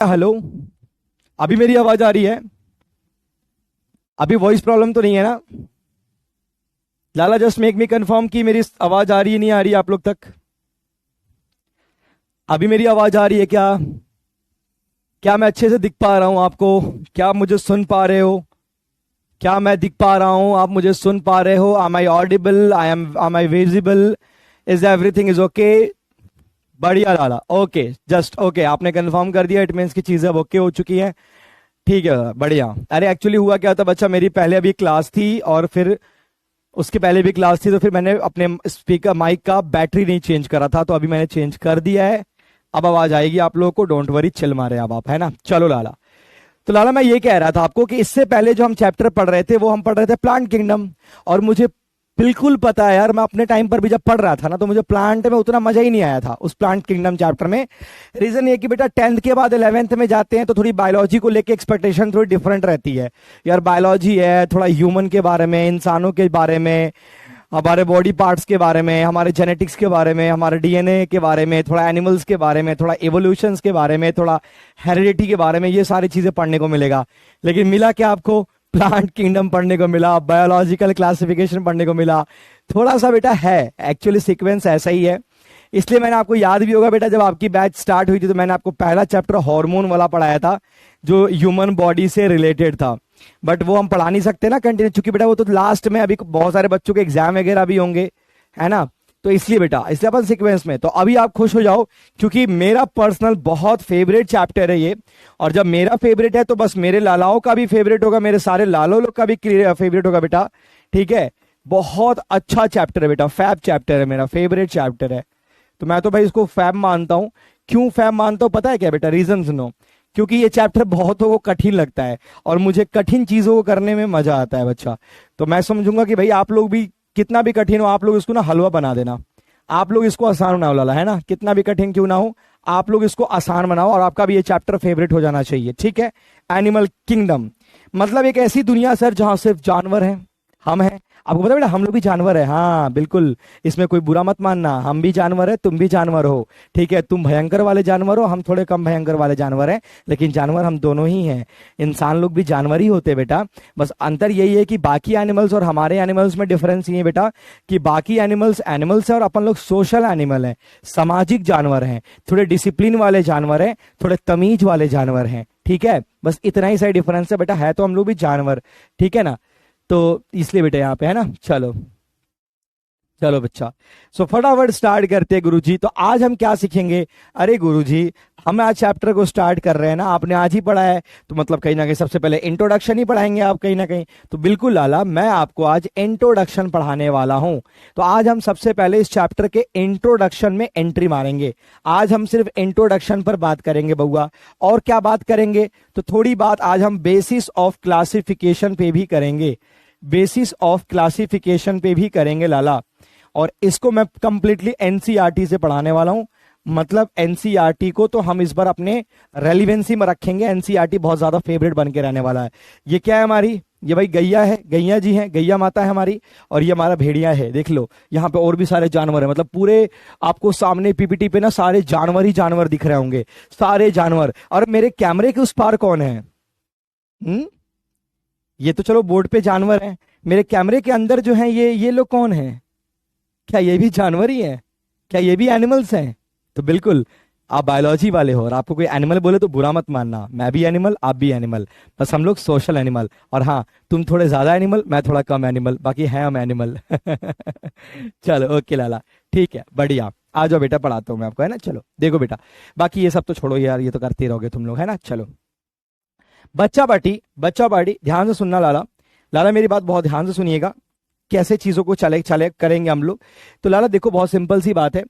Hello. अभी मेरी आवाज आ रही है? अभी वॉइस प्रॉब्लम तो नहीं है ना? लाला जस्ट मेक मी कंफर्म कि मेरी आवाज आ रही है नहीं आ रही है आप लोग तक? अभी मेरी आवाज आ रही है क्या? क्या मैं अच्छे से दिख पा रहा हूं आपको? क्या आप मुझे सुन पा रहे हो? क्या मैं दिख पा रहा हूं? आप मुझे सुन पा रहे हो? am I Audible? am I visible? Is everything is okay? बढ़िया लाला। ओके, जस्ट ओके, आपने कंफर्म कर दिया, इट मीन्स की चीजें अब ओके हो चुकी हैं। ठीक है, बढ़िया। अरे एक्चुअली हुआ क्या था बच्चा, मेरी पहले अभी क्लास थी और फिर उसके पहले भी क्लास थी, तो फिर मैंने अपने स्पीकर माइक का बैटरी नहीं चेंज करा था, तो अभी मैंने चेंज कर दिया है। अब आवाज आएगी आप लोगों को, डोंट वरी, चिल मारे अब आप, है ना? चलो लाला। तो लाला मैं ये कह रहा था आपको कि इससे पहले जो हम चैप्टर पढ़ रहे थे वो हम पढ़ रहे थे प्लांट किंगडम। और मुझे बिल्कुल पता है यार, मैं अपने टाइम पर भी जब पढ़ रहा था ना, तो मुझे प्लांट में उतना मजा ही नहीं आया था उस प्लांट किंगडम चैप्टर में। रीजन ये कि बेटा 10th के बाद 11th में जाते हैं तो थोड़ी बायोलॉजी को लेके एक्सपेक्टेशन थोड़ी डिफरेंट रहती है। यार बायोलॉजी है, थोड़ा ह्यूमन के बारे में, इंसानों के बारे में, हमारे बॉडी पार्ट्स के बारे में, हमारे जेनेटिक्स के बारे में, हमारे डीएनए के बारे में, थोड़ा एनिमल्स के बारे में, थोड़ा एवोल्यूशंस के बारे में, थोड़ा हेरिडिटी के बारे में, ये सारी चीजें पढ़ने को मिलेगा। लेकिन मिला क्या आपको? प्लांट किंगडम पढ़ने को मिला, बायोलॉजिकल क्लासिफिकेशन पढ़ने को मिला। थोड़ा सा बेटा है, एक्चुअली सीक्वेंस ऐसा ही है। इसलिए मैंने आपको याद भी होगा बेटा, जब आपकी बैच स्टार्ट हुई थी तो मैंने आपको पहला चैप्टर हार्मोन वाला पढ़ाया था, जो ह्यूमन बॉडी से रिलेटेड था। बट वो हम पढ़ा नहीं सकते ना कंटिन्यू, क्योंकि बेटा वो तो लास्ट में, अभी बहुत सारे बच्चों के एग्जाम वगैरह भी होंगे, है ना? तो इसलिए बेटा, इसलिए अपन सीक्वेंस में। तो अभी आप खुश हो जाओ, क्योंकि मेरा पर्सनल बहुत फेवरेट चैप्टर है ये। और जब मेरा फेवरेट है तो बस मेरे लालाओं का भी फेवरेट होगा, मेरे सारे लालों लोग का भी फेवरेट होगा बेटा। ठीक है, बहुत अच्छा चैप्टर है बेटा, फैब चैप्टर है, मेरा फेवरेट चैप्टर है। तो मैं तो भाई इसको फैब मानता हूं। क्यों फैब मानता हूं पता है क्या बेटा? रीजन सुनो। क्योंकि ये चैप्टर बहुतों को कठिन लगता है और मुझे कठिन चीजों को करने में मजा आता है बच्चा। तो मैं समझूंगा कि भाई आप लोग भी, कितना भी कठिन हो, आप लोग इसको ना हलवा बना देना। आप लोग इसको आसान बनाओ लाला, है ना? कितना भी कठिन क्यों ना हो, आप लोग इसको आसान बनाओ, और आपका भी ये चैप्टर फेवरेट हो जाना चाहिए। ठीक है? एनिमल किंगडम मतलब एक ऐसी दुनिया सर जहां सिर्फ जानवर हैं, हम हैं। आपको पता है बेटा, हम लोग भी जानवर है। हाँ बिल्कुल, इसमें कोई बुरा मत मानना, हम भी जानवर है, तुम भी जानवर हो। ठीक है? तुम भयंकर वाले जानवर हो, हम थोड़े कम भयंकर वाले जानवर हैं, लेकिन जानवर हम दोनों ही हैं। इंसान लोग भी जानवर ही होते हैं बेटा। बस अंतर यही है कि बाकी एनिमल्स और हमारे एनिमल्स में डिफरेंस ये है बेटा, कि बाकी एनिमल्स एनिमल्स है और अपन लोग सोशल एनिमल है, सामाजिक जानवर हैं, थोड़े डिसिप्लिन वाले जानवर हैं, थोड़े तमीज वाले जानवर हैं। ठीक है? बस इतना ही सही डिफरेंस है बेटा, है तो हम लोग भी जानवर। ठीक है ना? तो इसलिए बेटा यहाँ पे, है ना? चलो चलो बच्चा, सो फटाफट स्टार्ट करते हैं गुरुजी। तो आज हम क्या सीखेंगे? अरे गुरुजी, हम आज चैप्टर को स्टार्ट कर रहे हैं ना, आपने आज ही पढ़ा है, तो मतलब कहीं ना कहीं सबसे पहले इंट्रोडक्शन ही पढ़ाएंगे आप कहीं ना कहीं। तो बिल्कुल लाला, मैं आपको आज इंट्रोडक्शन पढ़ाने वाला हूं। तो आज हम सबसे पहले इस चैप्टर के इंट्रोडक्शन में एंट्री मारेंगे। आज हम सिर्फ इंट्रोडक्शन पर बात करेंगे बउआ। और क्या बात करेंगे? तो थोड़ी बात आज हम बेसिस ऑफ क्लासिफिकेशन पे भी करेंगे, बेसिस ऑफ क्लासिफिकेशन पे भी करेंगे लाला। और इसको मैं कंप्लीटली एनसीईआरटी से पढ़ाने वाला हूं। मतलब एनसीईआरटी को तो हम इस बार अपने रेलिवेंसी में रखेंगे, एनसीईआरटी बहुत ज्यादा फेवरेट बन के रहने वाला है। ये क्या है हमारी? ये भाई गैया है, गैया जी हैं, गैया माता है हमारी। और ये हमारा भेड़िया है, देख लो यहाँ पे और भी सारे जानवर है। मतलब पूरे आपको सामने पीपीटी पे ना सारे जानवर ही जानवर दिख रहे होंगे, सारे जानवर। और मेरे कैमरे के उस पार कौन है? ये तो चलो बोर्ड पे जानवर है, मेरे कैमरे के अंदर जो है ये लोग कौन है? क्या ये भी जानवर ही है? क्या ये भी एनिमल्स हैं? तो बिल्कुल, आप बायोलॉजी वाले हो और आपको कोई एनिमल बोले तो बुरा मत मानना, मैं भी एनिमल, आप भी एनिमल, बस हम लोग सोशल एनिमल। और हाँ, तुम थोड़े ज्यादा एनिमल, मैं थोड़ा कम एनिमल, बाकी है हम एनिमल। चलो ओके लाला, ठीक है, बढ़िया। आ जाओ बेटा, पढ़ाता हूँ मैं आपको, है ना? चलो देखो बेटा, बाकी ये सब तो छोड़ो यार, ये तो करते रहोगे तुम लोग, है ना? चलो बच्चा पार्टी ध्यान से सुनना लाला। लाला मेरी बात बहुत ध्यान से सुनिएगा, कैसे चीजों को चले चले करेंगे हम लोग। तो लाला देखो, बहुत सिंपल सी बात है।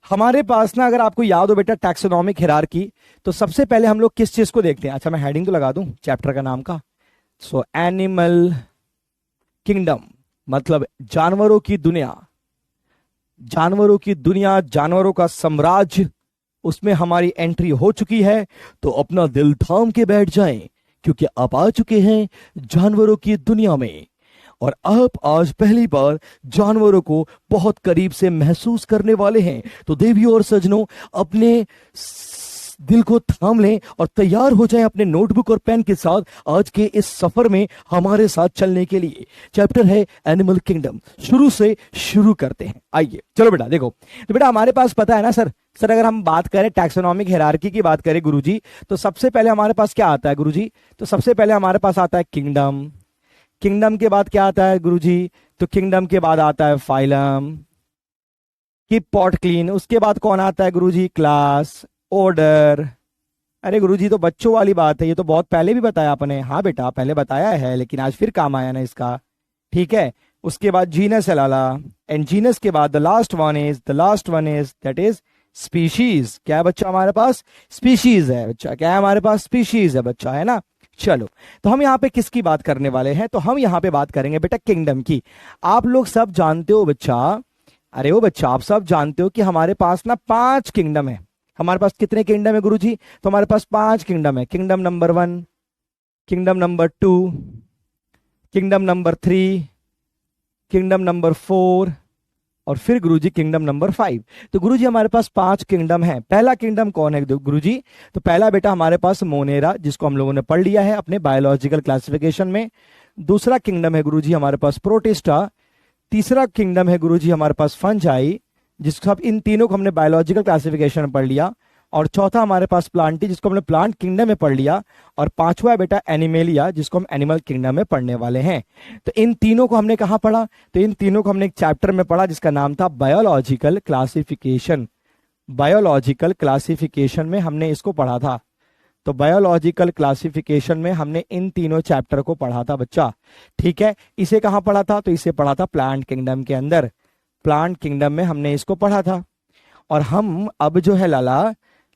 हमारे पास ना, अगर आपको याद हो बेटा टैक्सोनॉमिक हिरार्की, तो सबसे पहले हम लोग किस चीज को देखते हैं? अच्छा मैं हेडिंग तो लगा दूं चैप्टर का नाम का। सो एनिमल किंगडम मतलब जानवरों की दुनिया, जानवरों की दुनिया, जानवरों का साम्राज्य, उसमें हमारी एंट्री हो चुकी है। तो अपना दिल थाम के बैठ जाएं, क्योंकि आप आ चुके हैं जानवरों की दुनिया में। और आप आज पहली बार जानवरों को बहुत करीब से महसूस करने वाले हैं। तो देवियों और सज्जनों, अपने दिल को थाम लें और तैयार हो जाएं अपने नोटबुक और पेन के साथ आज के इस सफर में हमारे साथ चलने के लिए। चैप्टर है एनिमल किंगडम। शुरू से शुरू करते हैं, आइए। चलो बेटा देखो, तो बेटा हमारे पास पता है ना सर, अगर हम बात करें टैक्सोनॉमिक हायरार्की की बात करें गुरुजी, तो सबसे पहले हमारे पास क्या आता है गुरुजी? तो सबसे पहले हमारे पास आता है किंगडम। किंगडम के बाद क्या आता है गुरुजी? तो किंगडम के बाद आता है फाइलम, कीप पॉट क्लीन। उसके बाद कौन आता है गुरुजी? Class, order. अरे गुरुजी तो बच्चों वाली बात है, ये तो बहुत पहले भी बताया आपने। हाँ बेटा पहले बताया है, लेकिन आज फिर काम आया ना इसका, ठीक है। उसके बाद जीनस है लाला, एंड जीनस के बाद the last one is that is species. क्या है बच्चा हमारे पास? स्पीशीज है बच्चा। क्या है हमारे पास? स्पीशीज है बच्चा, है ना। चलो, तो हम यहाँ पे किसकी बात करने वाले हैं? तो हम यहाँ पे बात करेंगे बेटा किंगडम की। आप लोग सब जानते हो बच्चा, अरे वो बच्चा आप सब जानते हो कि हमारे पास ना 5 किंगडम है। हमारे पास कितने किंगडम है गुरुजी? तो हमारे पास 5 किंगडम है। Kingdom number 1, kingdom number 2, kingdom number 3, kingdom number 4 और फिर गुरुजी किंगडम नंबर 5। तो गुरुजी हमारे पास 5 किंगडम है। पहला किंगडम कौन है गुरुजी? तो पहला बेटा हमारे पास मोनेरा, जिसको हम लोगों ने पढ़ लिया है अपने बायोलॉजिकल क्लासिफिकेशन में। दूसरा किंगडम है गुरुजी हमारे पास प्रोटिस्टा। तीसरा किंगडम है गुरुजी हमारे पास फंजाई, जिसको अब इन तीनों को हमने बायोलॉजिकल क्लासिफिकेशन में पढ़ लिया। और चौथा हमारे पास प्लांटी, जिसको हमने प्लांट किंगडम में पढ़ लिया। और पांचवा है बेटा एनिमेलिया, जिसको हम एनिमल किंगडम में पढ़ने वाले हैं। तो इन तीनों को हमने कहाँ पढ़ा? तो इन तीनों को हमने एक चैप्टर में पढ़ा जिसका नाम था बायोलॉजिकल क्लासिफिकेशन। बायोलॉजिकल क्लासिफिकेशन में हमने इसको पढ़ा था। तो बायोलॉजिकल क्लासिफिकेशन में हमने इन तीनों चैप्टर को पढ़ा था बच्चा, ठीक है। इसे कहाँ पढ़ा था? तो इसे पढ़ा था प्लांट किंगडम के अंदर। प्लांट किंगडम में हमने इसको पढ़ा था। और हम अब जो है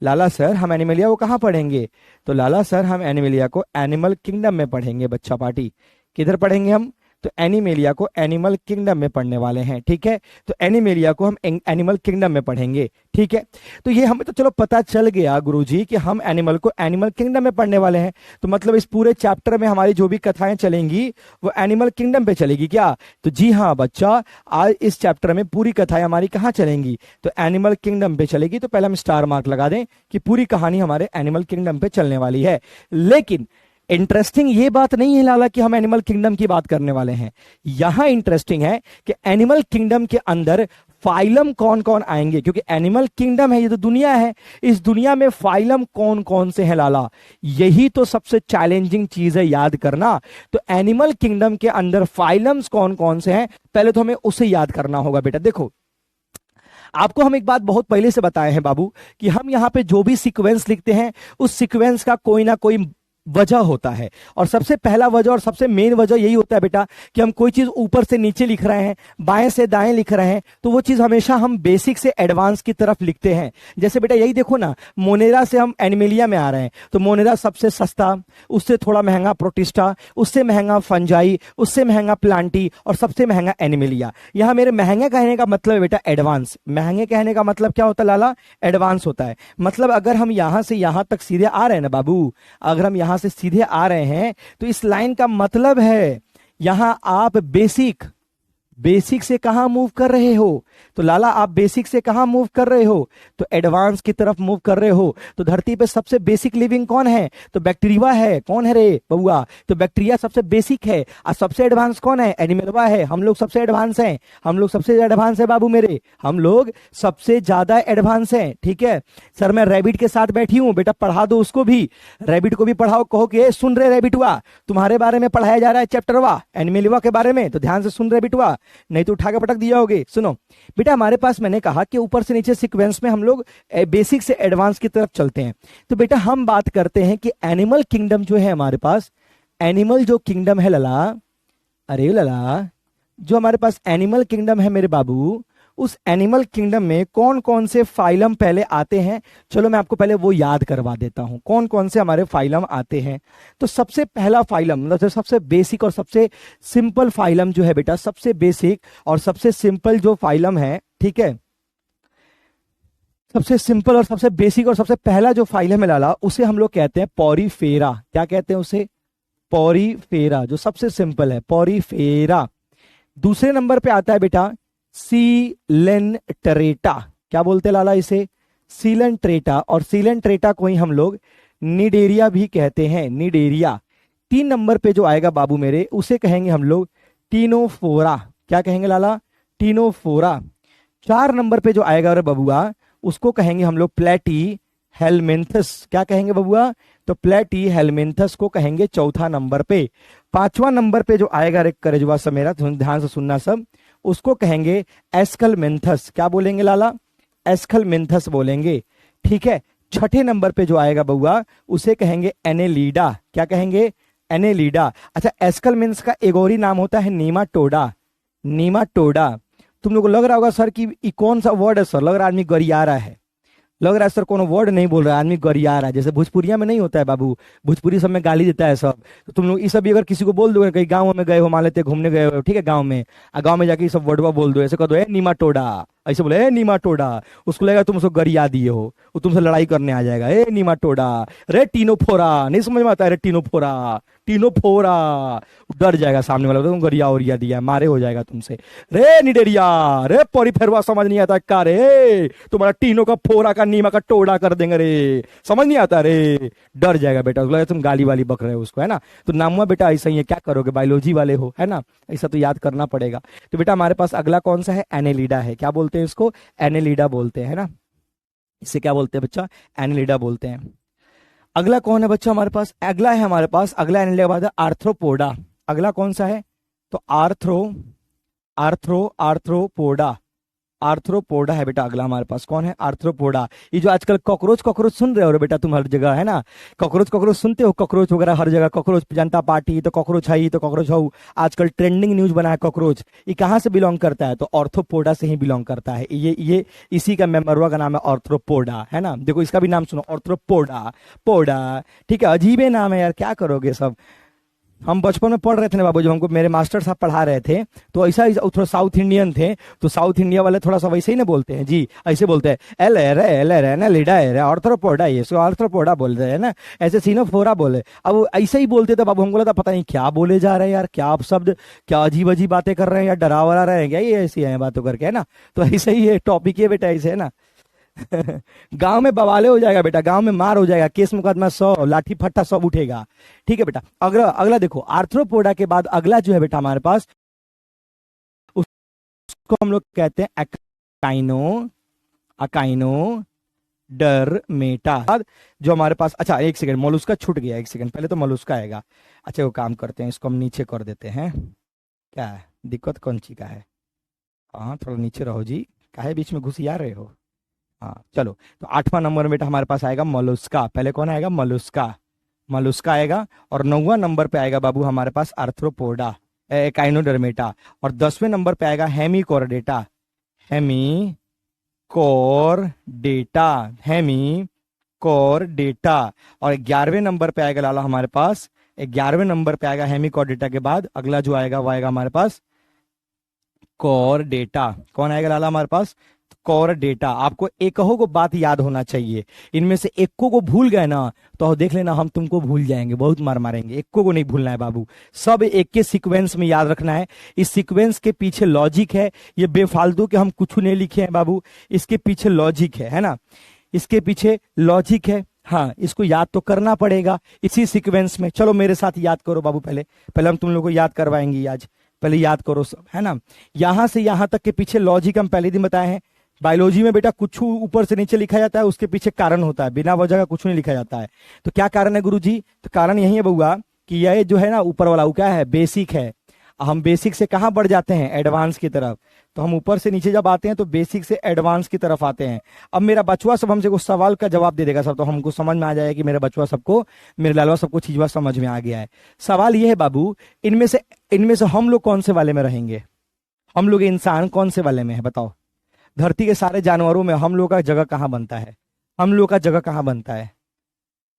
लाला सर हम एनिमलिया को कहाँ पढ़ेंगे? तो लाला सर हम एनिमलिया को एनिमल किंगडम में पढ़ेंगे बच्चा पार्टी। किधर पढ़ेंगे हम? तो एनिमेलिया को एनिमल किंगडम में पढ़ने वाले हैं, ठीक है। तो एनिमेलिया को हम एनिमल किंगडम में पढ़ेंगे, ठीक है। तो ये हमें तो चलो पता चल गया गुरुजी कि हम एनिमल को एनिमल किंगडम में पढ़ने वाले हैं। तो मतलब इस पूरे चैप्टर में हमारी जो भी कथाएं चलेंगी वो एनिमल किंगडम पे चलेगी क्या? तो जी हाँ बच्चा, आज इस चैप्टर में पूरी कथाएं हमारी कहाँ चलेंगी? तो एनिमल किंगडम पे चलेगी। तो पहले हम स्टार मार्क लगा दें कि पूरी कहानी हमारे एनिमल किंगडम पे चलने वाली है। लेकिन इंटरेस्टिंग ये बात नहीं है लाला कि हम एनिमल किंगडम की बात करने वाले हैं। यहां इंटरेस्टिंग है कि एनिमल किंगडम के अंदर फाइलम कौन कौन आएंगे, क्योंकि एनिमल किंगडम है, ये तो दुनिया है। इस दुनिया में फाइलम कौन कौन से हैं लाला? यही तो सबसे चैलेंजिंग चीज है याद करना। तो एनिमल किंगडम के अंदर फाइलम्स कौन कौन से हैं, पहले तो हमें उसे याद करना होगा बेटा। देखो, आपको हम एक बात बहुत पहले से बताए हैं बाबू कि हम यहां पे जो भी सीक्वेंस लिखते हैं उस सीक्वेंस का कोई ना कोई वजह होता है। और सबसे पहला वजह और सबसे मेन वजह यही होता है बेटा कि हम कोई चीज ऊपर से नीचे लिख रहे हैं, बाएं से दाएं लिख रहे हैं, तो वो चीज हमेशा हम बेसिक से एडवांस की तरफ लिखते हैं। जैसे बेटा यही देखो ना, मोनेरा से हम एनिमेलिया में आ रहे हैं, तो मोनेरा सबसे सस्ता, उससे थोड़ा महंगा प्रोटिस्टा, उससे महंगा फंजाई, उससे महंगा प्लांटी और सबसे महंगा एनिमेलिया। यहां मेरे महंगे कहने का मतलब है बेटा एडवांस। महंगे कहने का मतलब क्या होता है लाला? एडवांस होता है। मतलब अगर हम यहां से यहां तक सीधे आ रहे हैं ना बाबू, अगर हम यहां से सीधे आ रहे हैं तो इस लाइन का मतलब है यहां आप बेसिक से कहां मूव कर रहे हो? तो लाला आप बेसिक से कहां मूव कर रहे हो? तो एडवांस की तरफ मूव कर रहे हो। तो धरती पे सबसे बेसिक लिविंग कौन है? तो बैक्टीरिया है। कौन है रे बउआ? तो बैक्टीरिया सबसे बेसिक है। और सबसे एडवांस कौन है? एनिमलवा है। हम लोग सबसे एडवांस हैं। हम लोग सबसे एडवांस है बाबू मेरे, हम लोग सबसे ज्यादा एडवांस हैं, ठीक है। सर मैं रैबिट के साथ बैठी हूं, बेटा पढ़ा दो उसको भी, रैबिट को भी पढ़ाओ। कहो कि सुन रहे रैबिटवा, तुम्हारे बारे में पढ़ाया जा रहा है चैप्टरवा एनिमलवा के बारे में, तो ध्यान से सुन रैबिटवा, नहीं तो उठा के पटक दिया होगे। सुनो बेटा, हमारे पास मैंने कहा कि ऊपर से नीचे सीक्वेंस में हम लोग बेसिक से एडवांस की तरफ चलते हैं। तो बेटा हम बात करते हैं कि एनिमल किंगडम जो है हमारे पास, एनिमल जो किंगडम है लला, अरे लला जो हमारे पास एनिमल किंगडम है मेरे बाबू, उस एनिमल किंगडम में कौन कौन से फाइलम पहले आते हैं, चलो मैं आपको पहले वो याद करवा देता हूं कौन कौन से हमारे फाइलम आते हैं। तो सबसे पहला फाइलम, मतलब सबसे बेसिक और सबसे सिंपल फाइलम जो है बेटा, सबसे बेसिक और सबसे सिंपल जो फाइलम है, ठीक है, सबसे सिंपल और सबसे बेसिक और सबसे पहला जो फाइलम है लाला, उसे हम लोग कहते हैं पॉरीफेरा। क्या कहते हैं उसे? पॉरीफेरा, जो सबसे सिंपल है पॉरीफेरा। दूसरे नंबर पे आता है बेटा सीलेंटरेटा। क्या बोलते हैं लाला इसे? सीलेंट्रेटा, और सीलेंट्रेटा को ही हम लोग निडेरिया भी कहते हैं, निडेरिया। 3 नंबर पे जो आएगा बाबू मेरे, उसे कहेंगे हम लोग टीनोफोरा। क्या कहेंगे लाला? टीनोफोरा। 4 नंबर पे जो आएगा अरे बबुआ, उसको कहेंगे हम लोग प्लेटी हेलमिंथस। क्या कहेंगे बबुआ? तो प्लेटी हेलमिंथस को कहेंगे चौथा नंबर पे। 5वां नंबर पे जो आएगा रे करेजुआ सब मेरा ध्यान से सुनना सब, उसको कहेंगे एस्कलमिंथस। क्या बोलेंगे लाला? एस्कलमिंथस बोलेंगे। ठीक है। 6ठे नंबर पे जो आएगा बउआ, उसे कहेंगे एनेलीडा। क्या कहेंगे? एनेलीडा। अच्छा, एस्कलमिंथस का एक और ही नाम होता है नीमाटोडा। नीमाटोडा। तुम लोग को लग रहा होगा सर कि ये कौन सा वर्ड है सर, लग रहा है आदमी गरिया रहा है, लग रहा है सर कोनो वर्ड नहीं बोल रहा है, आदमी गरिया रहा है। जैसे भोजपुरिया में नहीं होता है बाबू, भोजपुरी सब में गाली देता है सब, तो तुम लोग ये सब भी अगर किसी को बोल दो, कहीं गाँव में गए हो, मान लेते घूमने गए हो, ठीक है, गाँव में, गाँव में जाके ये सब वर्डवा बोल दो, ऐसे कह दो ए नीमाटोडा, ऐसे बोले ए नीमाटोडा, उसको लगेगा तुम उसको गरिया दिए हो, वो तुमसे लड़ाई करने आ जाएगा, ए नीमाटोडा, रे टीनोफोरा। नहीं समझ में आता है? रे टीनोफोरा, टीनोफोरा, डर जाएगा सामने वाला, तुम गरिया ओरिया दिया, मारे हो जाएगा तुमसे। रे निडेरिया, रे पोरीफेरवा, समझ नहीं आता का रे, तुम्हारा टीनो का फोरा का नीमा का टोड़ा कर देंगे रे, समझ नहीं आता रे, डर जाएगा बेटा, उसको लगेगा तुम गाली वाली बक रहे हो उसको, है ना। तो नामुआ बेटा ऐसा ही है, क्या करोगे, बायोलॉजी वाले हो, है ना, ऐसा तो याद करना पड़ेगा। तो बेटा हमारे पास अगला कौन सा है? एनेलिडा है। क्या बोलते हैं इसको? एनेलिडा बोलते हैं, है ना। इसे क्या बोलते हैं बच्चा? एनेलिडा बोलते हैं। अगला कौन है बच्चा हमारे पास? अगला है हमारे पास, अगला एनेलिडा के बाद है आर्थ्रोपोडा। अगला कौन सा है? तो आर्थ्रोपोडा, आर्थ्रोपोडा है बेटा अगला हमारे पास। कौन है? आर्थ्रोपोडा। ये जो आजकल कॉकरोच कॉकरोच सुन रहे हो रे बेटा तुम हर जगह, है ना, कॉकरोच कॉकरोच सुनते हो, कॉकरोच वगैरह हर जगह, कॉकरोच जनता पार्टी तो कॉकरोच है, तो कॉकरोच हो, आजकल ट्रेंडिंग न्यूज बना है कॉकरोच। ये कहाँ से बिलोंग करता है? तो आर्थ्रोपोडा से ही बिलोंग करता है ये इसी का मेमरवा का नाम है आर्थ्रोपोडा, है ना। देखो इसका भी नाम सुनो, आर्थ्रोपोडा, पोडा। ठीक है, अजीबे नाम है यार, क्या करोगे सब। हम बचपन में पढ़ रहे थे ना बाबू, जब हमको मेरे मास्टर साहब पढ़ा रहे थे, तो ऐसा थोड़ा साउथ इंडियन थे, तो साउथ इंडिया वाले थोड़ा सा वैसे ही ना बोलते हैं जी, ऐसे बोलते हैं एल ना लीडा है ऑर्थ्रोपोडा, ये सो ऑर्थ्रोपोडा बोल रहे हैं ना, ऐसे सीनोफोरा बोले। अब ऐसे ही बोलते थे बाबू, हमको लगा पता नहीं क्या बोले जा रहे हैं यार, क्या आप शब्द, क्या अजीब अजीब बातें कर रहे हैं, या डरा वरा रहे हैं क्या, ये ऐसी है बातों करके, है ना। तो ऐसे ही है टॉपिक, है बेटा ऐसे, है ना। गांव में बवाले हो जाएगा बेटा, गांव में मार हो जाएगा, केस मुकदमा 100, लाठी फट्टा सब उठेगा। ठीक है बेटा। अगला अगला देखो, आर्थ्रोपोडा के बाद अगला जो है बेटा हमारे पास, उसको हम लोग कहते हैं अकाइनो डरमेटा। जो हमारे पास, अच्छा एक सेकंड, मोलुस्का छूट गया, एक सेकंड, पहले तो मोलुस्का आएगा। अच्छा वो काम करते हैं, इसको हम नीचे कर देते हैं। क्या है दिक्कत, कौन सी का है? हाँ थोड़ा नीचे रहो जी, काहे बीच में घुसिया रहे हो। हाँ चलो, तो 8वां नंबर में बेटा हमारे पास आएगा मोलुस्का। पहले कौन आएगा? मोलुस्का, मोलुस्का आएगा। और 9वां नंबर पे आएगा बाबू हमारे पास आर्थ्रोपोडा, काइनोडर्मेटा। और 10वें नंबर पे आएगा हेमिकोर्डेटा, हेमिकोर्डेटा, हेमिकोर्डेटा। और 11वें नंबर पे आएगा लाला हमारे पास, 11वें नंबर पे आएगा हेमिकोर्डेटा के बाद अगला जो आएगा वो आएगा हमारे पास कोर्डेटा। कौन आएगा लाला हमारे पास? कोर्डेटा। आपको एक को बात याद होना चाहिए, इनमें से एक को भूल गए ना तो देख लेना हम तुमको भूल जाएंगे, बहुत मार मारेंगे। एक को नहीं भूलना है बाबू, सब एक के सीक्वेंस में याद रखना है। इस सीक्वेंस के पीछे लॉजिक है, ये बेफालतू के हम कुछ नहीं लिखे हैं बाबू, इसके पीछे लॉजिक है ना, इसके पीछे लॉजिक है। हाँ इसको याद तो करना पड़ेगा इसी सीक्वेंस में। चलो मेरे साथ याद करो बाबू, पहले हम तुम लोग को याद करवाएंगे आज, पहले याद करो सब, है ना। यहां से यहां तक के पीछे लॉजिक हम पहले दिन बताए हैं। बायोलॉजी में बेटा कुछ ऊपर से नीचे लिखा जाता है, उसके पीछे कारण होता है, बिना वजह का कुछ नहीं लिखा जाता है। तो क्या कारण है गुरुजी? तो कारण यही है बउआ कि यह जो है ना ऊपर वाला, वो क्या है? बेसिक है। हम बेसिक से कहाँ बढ़ जाते हैं? एडवांस की तरफ। तो हम ऊपर से नीचे जब आते हैं तो बेसिक से एडवांस की तरफ आते हैं। अब मेरा बचवा सब हमसे कुछ सवाल का जवाब दे देगा सब, तो हमको समझ में आ जाएगा कि मेरा बचवा सबको, मेरे लालवा सबको चीजवा समझ में आ गया है। सवाल ये है बाबू, इनमें से हम लोग कौन से वाले में रहेंगे? हम लोग इंसान कौन से वाले में है बताओ? धरती के सारे जानवरों में हम लोग का जगह कहाँ बनता है? हम लोग का जगह कहाँ बनता है?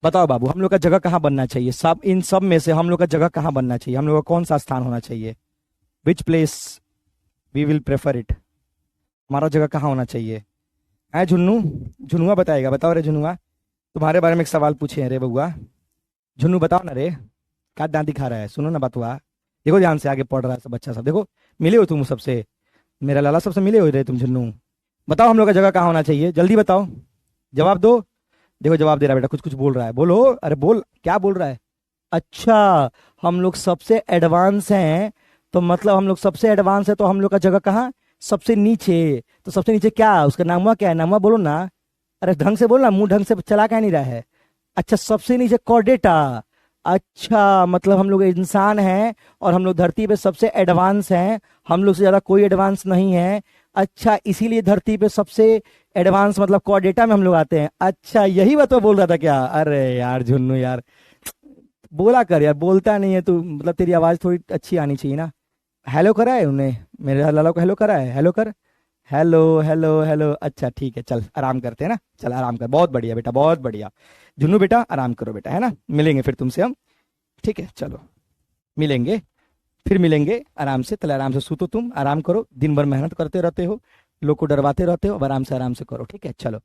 बताओ बाबू, हम लोग का जगह कहाँ बनना चाहिए? सब इन सब में से हम लोग का जगह कहाँ बनना चाहिए? हम लोग का कौन सा स्थान होना चाहिए? Which place we will prefer it? हमारा जगह कहाँ होना चाहिए? है झुन्नू, झुनुआ बताएगा। बताओ रे झुनुआ, तुम्हारे बारे में एक सवाल पूछे रे बउआ, झुन्नू बताओ ना रे, क्या दांत दिखा रहा है? सुनो ना बतुआ, देखो ध्यान से, आगे पढ़ रहा है सब बच्चा सब, देखो मिले हो तुम सबसे, मेरा लाला सबसे मिले हो रे तुम झुन्नू। बताओ हम लोग का जगह कहाँ होना चाहिए, जल्दी बताओ। जवाब दो। देखो जवाब दे रहा है बेटा, कुछ कुछ बोल रहा है, बोलो, अरे बोल, क्या बोल रहा है? अच्छा, हम लोग सबसे एडवांस हैं, तो मतलब हम लोग सबसे एडवांस है, तो हम लोग का जगह कहाँ? सबसे नीचे। तो सबसे नीचे क्या, उसका नाम क्या है? नाम बोलो ना। अरे ढंग से बोलना, मुंह ढंग से चला क्या नहीं रहा है? अच्छा, सबसे नीचे कॉर्डेटा। अच्छा, मतलब हम लोग इंसान हैं और हम लोग धरती पे सबसे एडवांस हैं, हम लोग से ज्यादा कोई एडवांस नहीं है। अच्छा, इसीलिए धरती पे सबसे एडवांस मतलब कॉर्डेटा में हम लोग आते हैं। अच्छा, यही बात मैं बोल रहा था क्या? अरे यार झुन्नू यार, बोला कर यार, बोलता नहीं है तू, मतलब तेरी आवाज थोड़ी अच्छी आनी चाहिए ना। हेलो करा है उन्हें, मेरे लाला को हेलो करा है, हेलो कर। हेलो हेलो हेलो, अच्छा ठीक है, चल आराम करते हैं ना, चल आराम कर, बहुत बढ़िया बेटा, बहुत बढ़िया। जुन्नू बेटा आराम करो बेटा, है ना, मिलेंगे फिर तुमसे हम। ठीक है, चलो मिलेंगे, फिर मिलेंगे आराम से, चल आराम से सूतो, तुम आराम करो, दिन भर मेहनत करते रहते हो, लोग को डरवाते रहते हो, अब आराम से करो, ठीक है, चलो।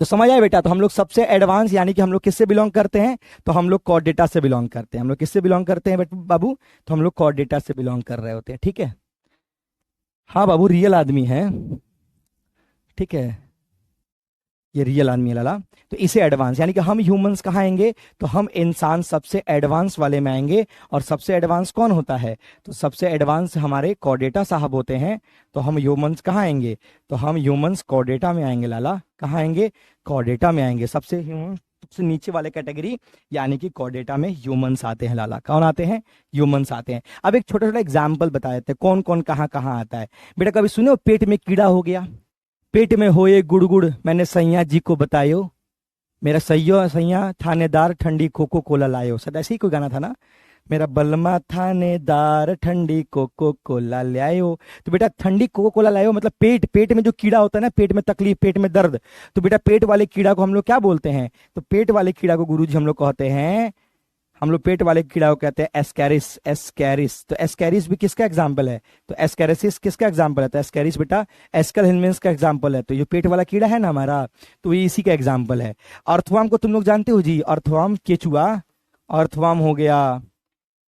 तो समझ आए बेटा, तो हम लोग सबसे एडवांस यानी कि हम लोग किससे बिलोंग करते हैं? तो हम लोग कॉर्डेटा से बिलोंग करते हैं। हम लोग किससे बिलोंग करते हैं बाबू? तो हम लोग कॉर्डेटा से बिलोंग कर रहे होते हैं, ठीक है। हाँ बाबू, रियल आदमी है, ठीक है, ये रियल आदमी है लाला। तो इसे एडवांस यानी कि हम ह्यूमंस कहाँ आएंगे? तो हम इंसान सबसे एडवांस वाले में आएंगे। और सबसे एडवांस कौन होता है? तो सबसे एडवांस हमारे कॉर्डेटा साहब होते हैं। तो हम ह्यूमंस कहाँ आएंगे? तो हम ह्यूमंस कॉर्डेटा में आएंगे लाला, कहाँ आएंगे? कॉर्डेटा में आएंगे, सबसे ह्यूमन सबसे नीचे वाले कैटेगरी, यानी कि कॉर्डेटा में ह्यूमंस आते हैं लाला। कौन आते हैं? ह्यूमंस आते हैं। अब एक छोटा छोटा एग्जाम्पल बता देते हैं कौन कौन कहाँ कहाँ आता है। बेटा कभी सुने हो पेट में कीड़ा हो गया? पेट में होए गुड़गुड़ मैंने सैया जी को बतायो, मेरा सैयो सैया थानेदार ठंडी कोको कोला लायो, शायद ऐसे ही कोई गाना था ना, मेरा बलमा थानेदार ठंडी कोको कोला लायो। तो बेटा ठंडी कोको कोला लायो मतलब पेट, पेट में जो कीड़ा होता है ना, पेट में तकलीफ, पेट में दर्द, तो बेटा पेट वाले कीड़ा को हम लोग क्या बोलते हैं? तो पेट वाले कीड़ा को गुरुजी हम लोग कहते हैं, हम लोग पेट वाले कीड़ा को कहते हैं एस्कैरिस, एस्कैरिस। तो एस्कैरिस भी किसका एग्जाम्पल है? तो एस्कैरिसिस किसका एग्जाम्पल है? तो एस्कैरिस बेटा एस्कल हिलमेंस का एग्जाम्पल है। तो ये पेट वाला कीड़ा है ना हमारा, तो ये इसी का एग्जाम्पल है। अर्थवाम को तुम लोग जानते हो जी, अर्थवाम केचुआ, अर्थवाम हो गया,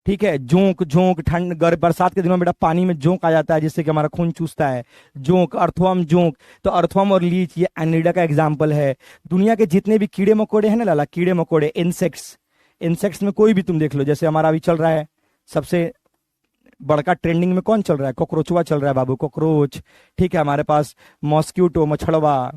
ठीक है। जोंक, जोंक ठंड बरसात के दिनों में बेटा पानी में जोंक आ जाता है जिससे कि हमारा खून चूसता है, जोंक, अर्थवर्म, जोंक। तो अर्थवर्म और लीच ये एनिडा का एग्जाम्पल है। दुनिया के जितने भी कीड़े मकोड़े हैं ना लाला, कीड़े मकोड़े, इंसेक्ट्स, इंसेक्ट्स में कोई भी तुम देख लो, जैसे हमारा अभी चल रहा है सबसे बड़का ट्रेंडिंग में कौन चल रहा है? कॉकरोचवा चल रहा है बाबू, कॉकरोच, ठीक है। हमारे पास मॉस्क्यूटो, मछड़वा,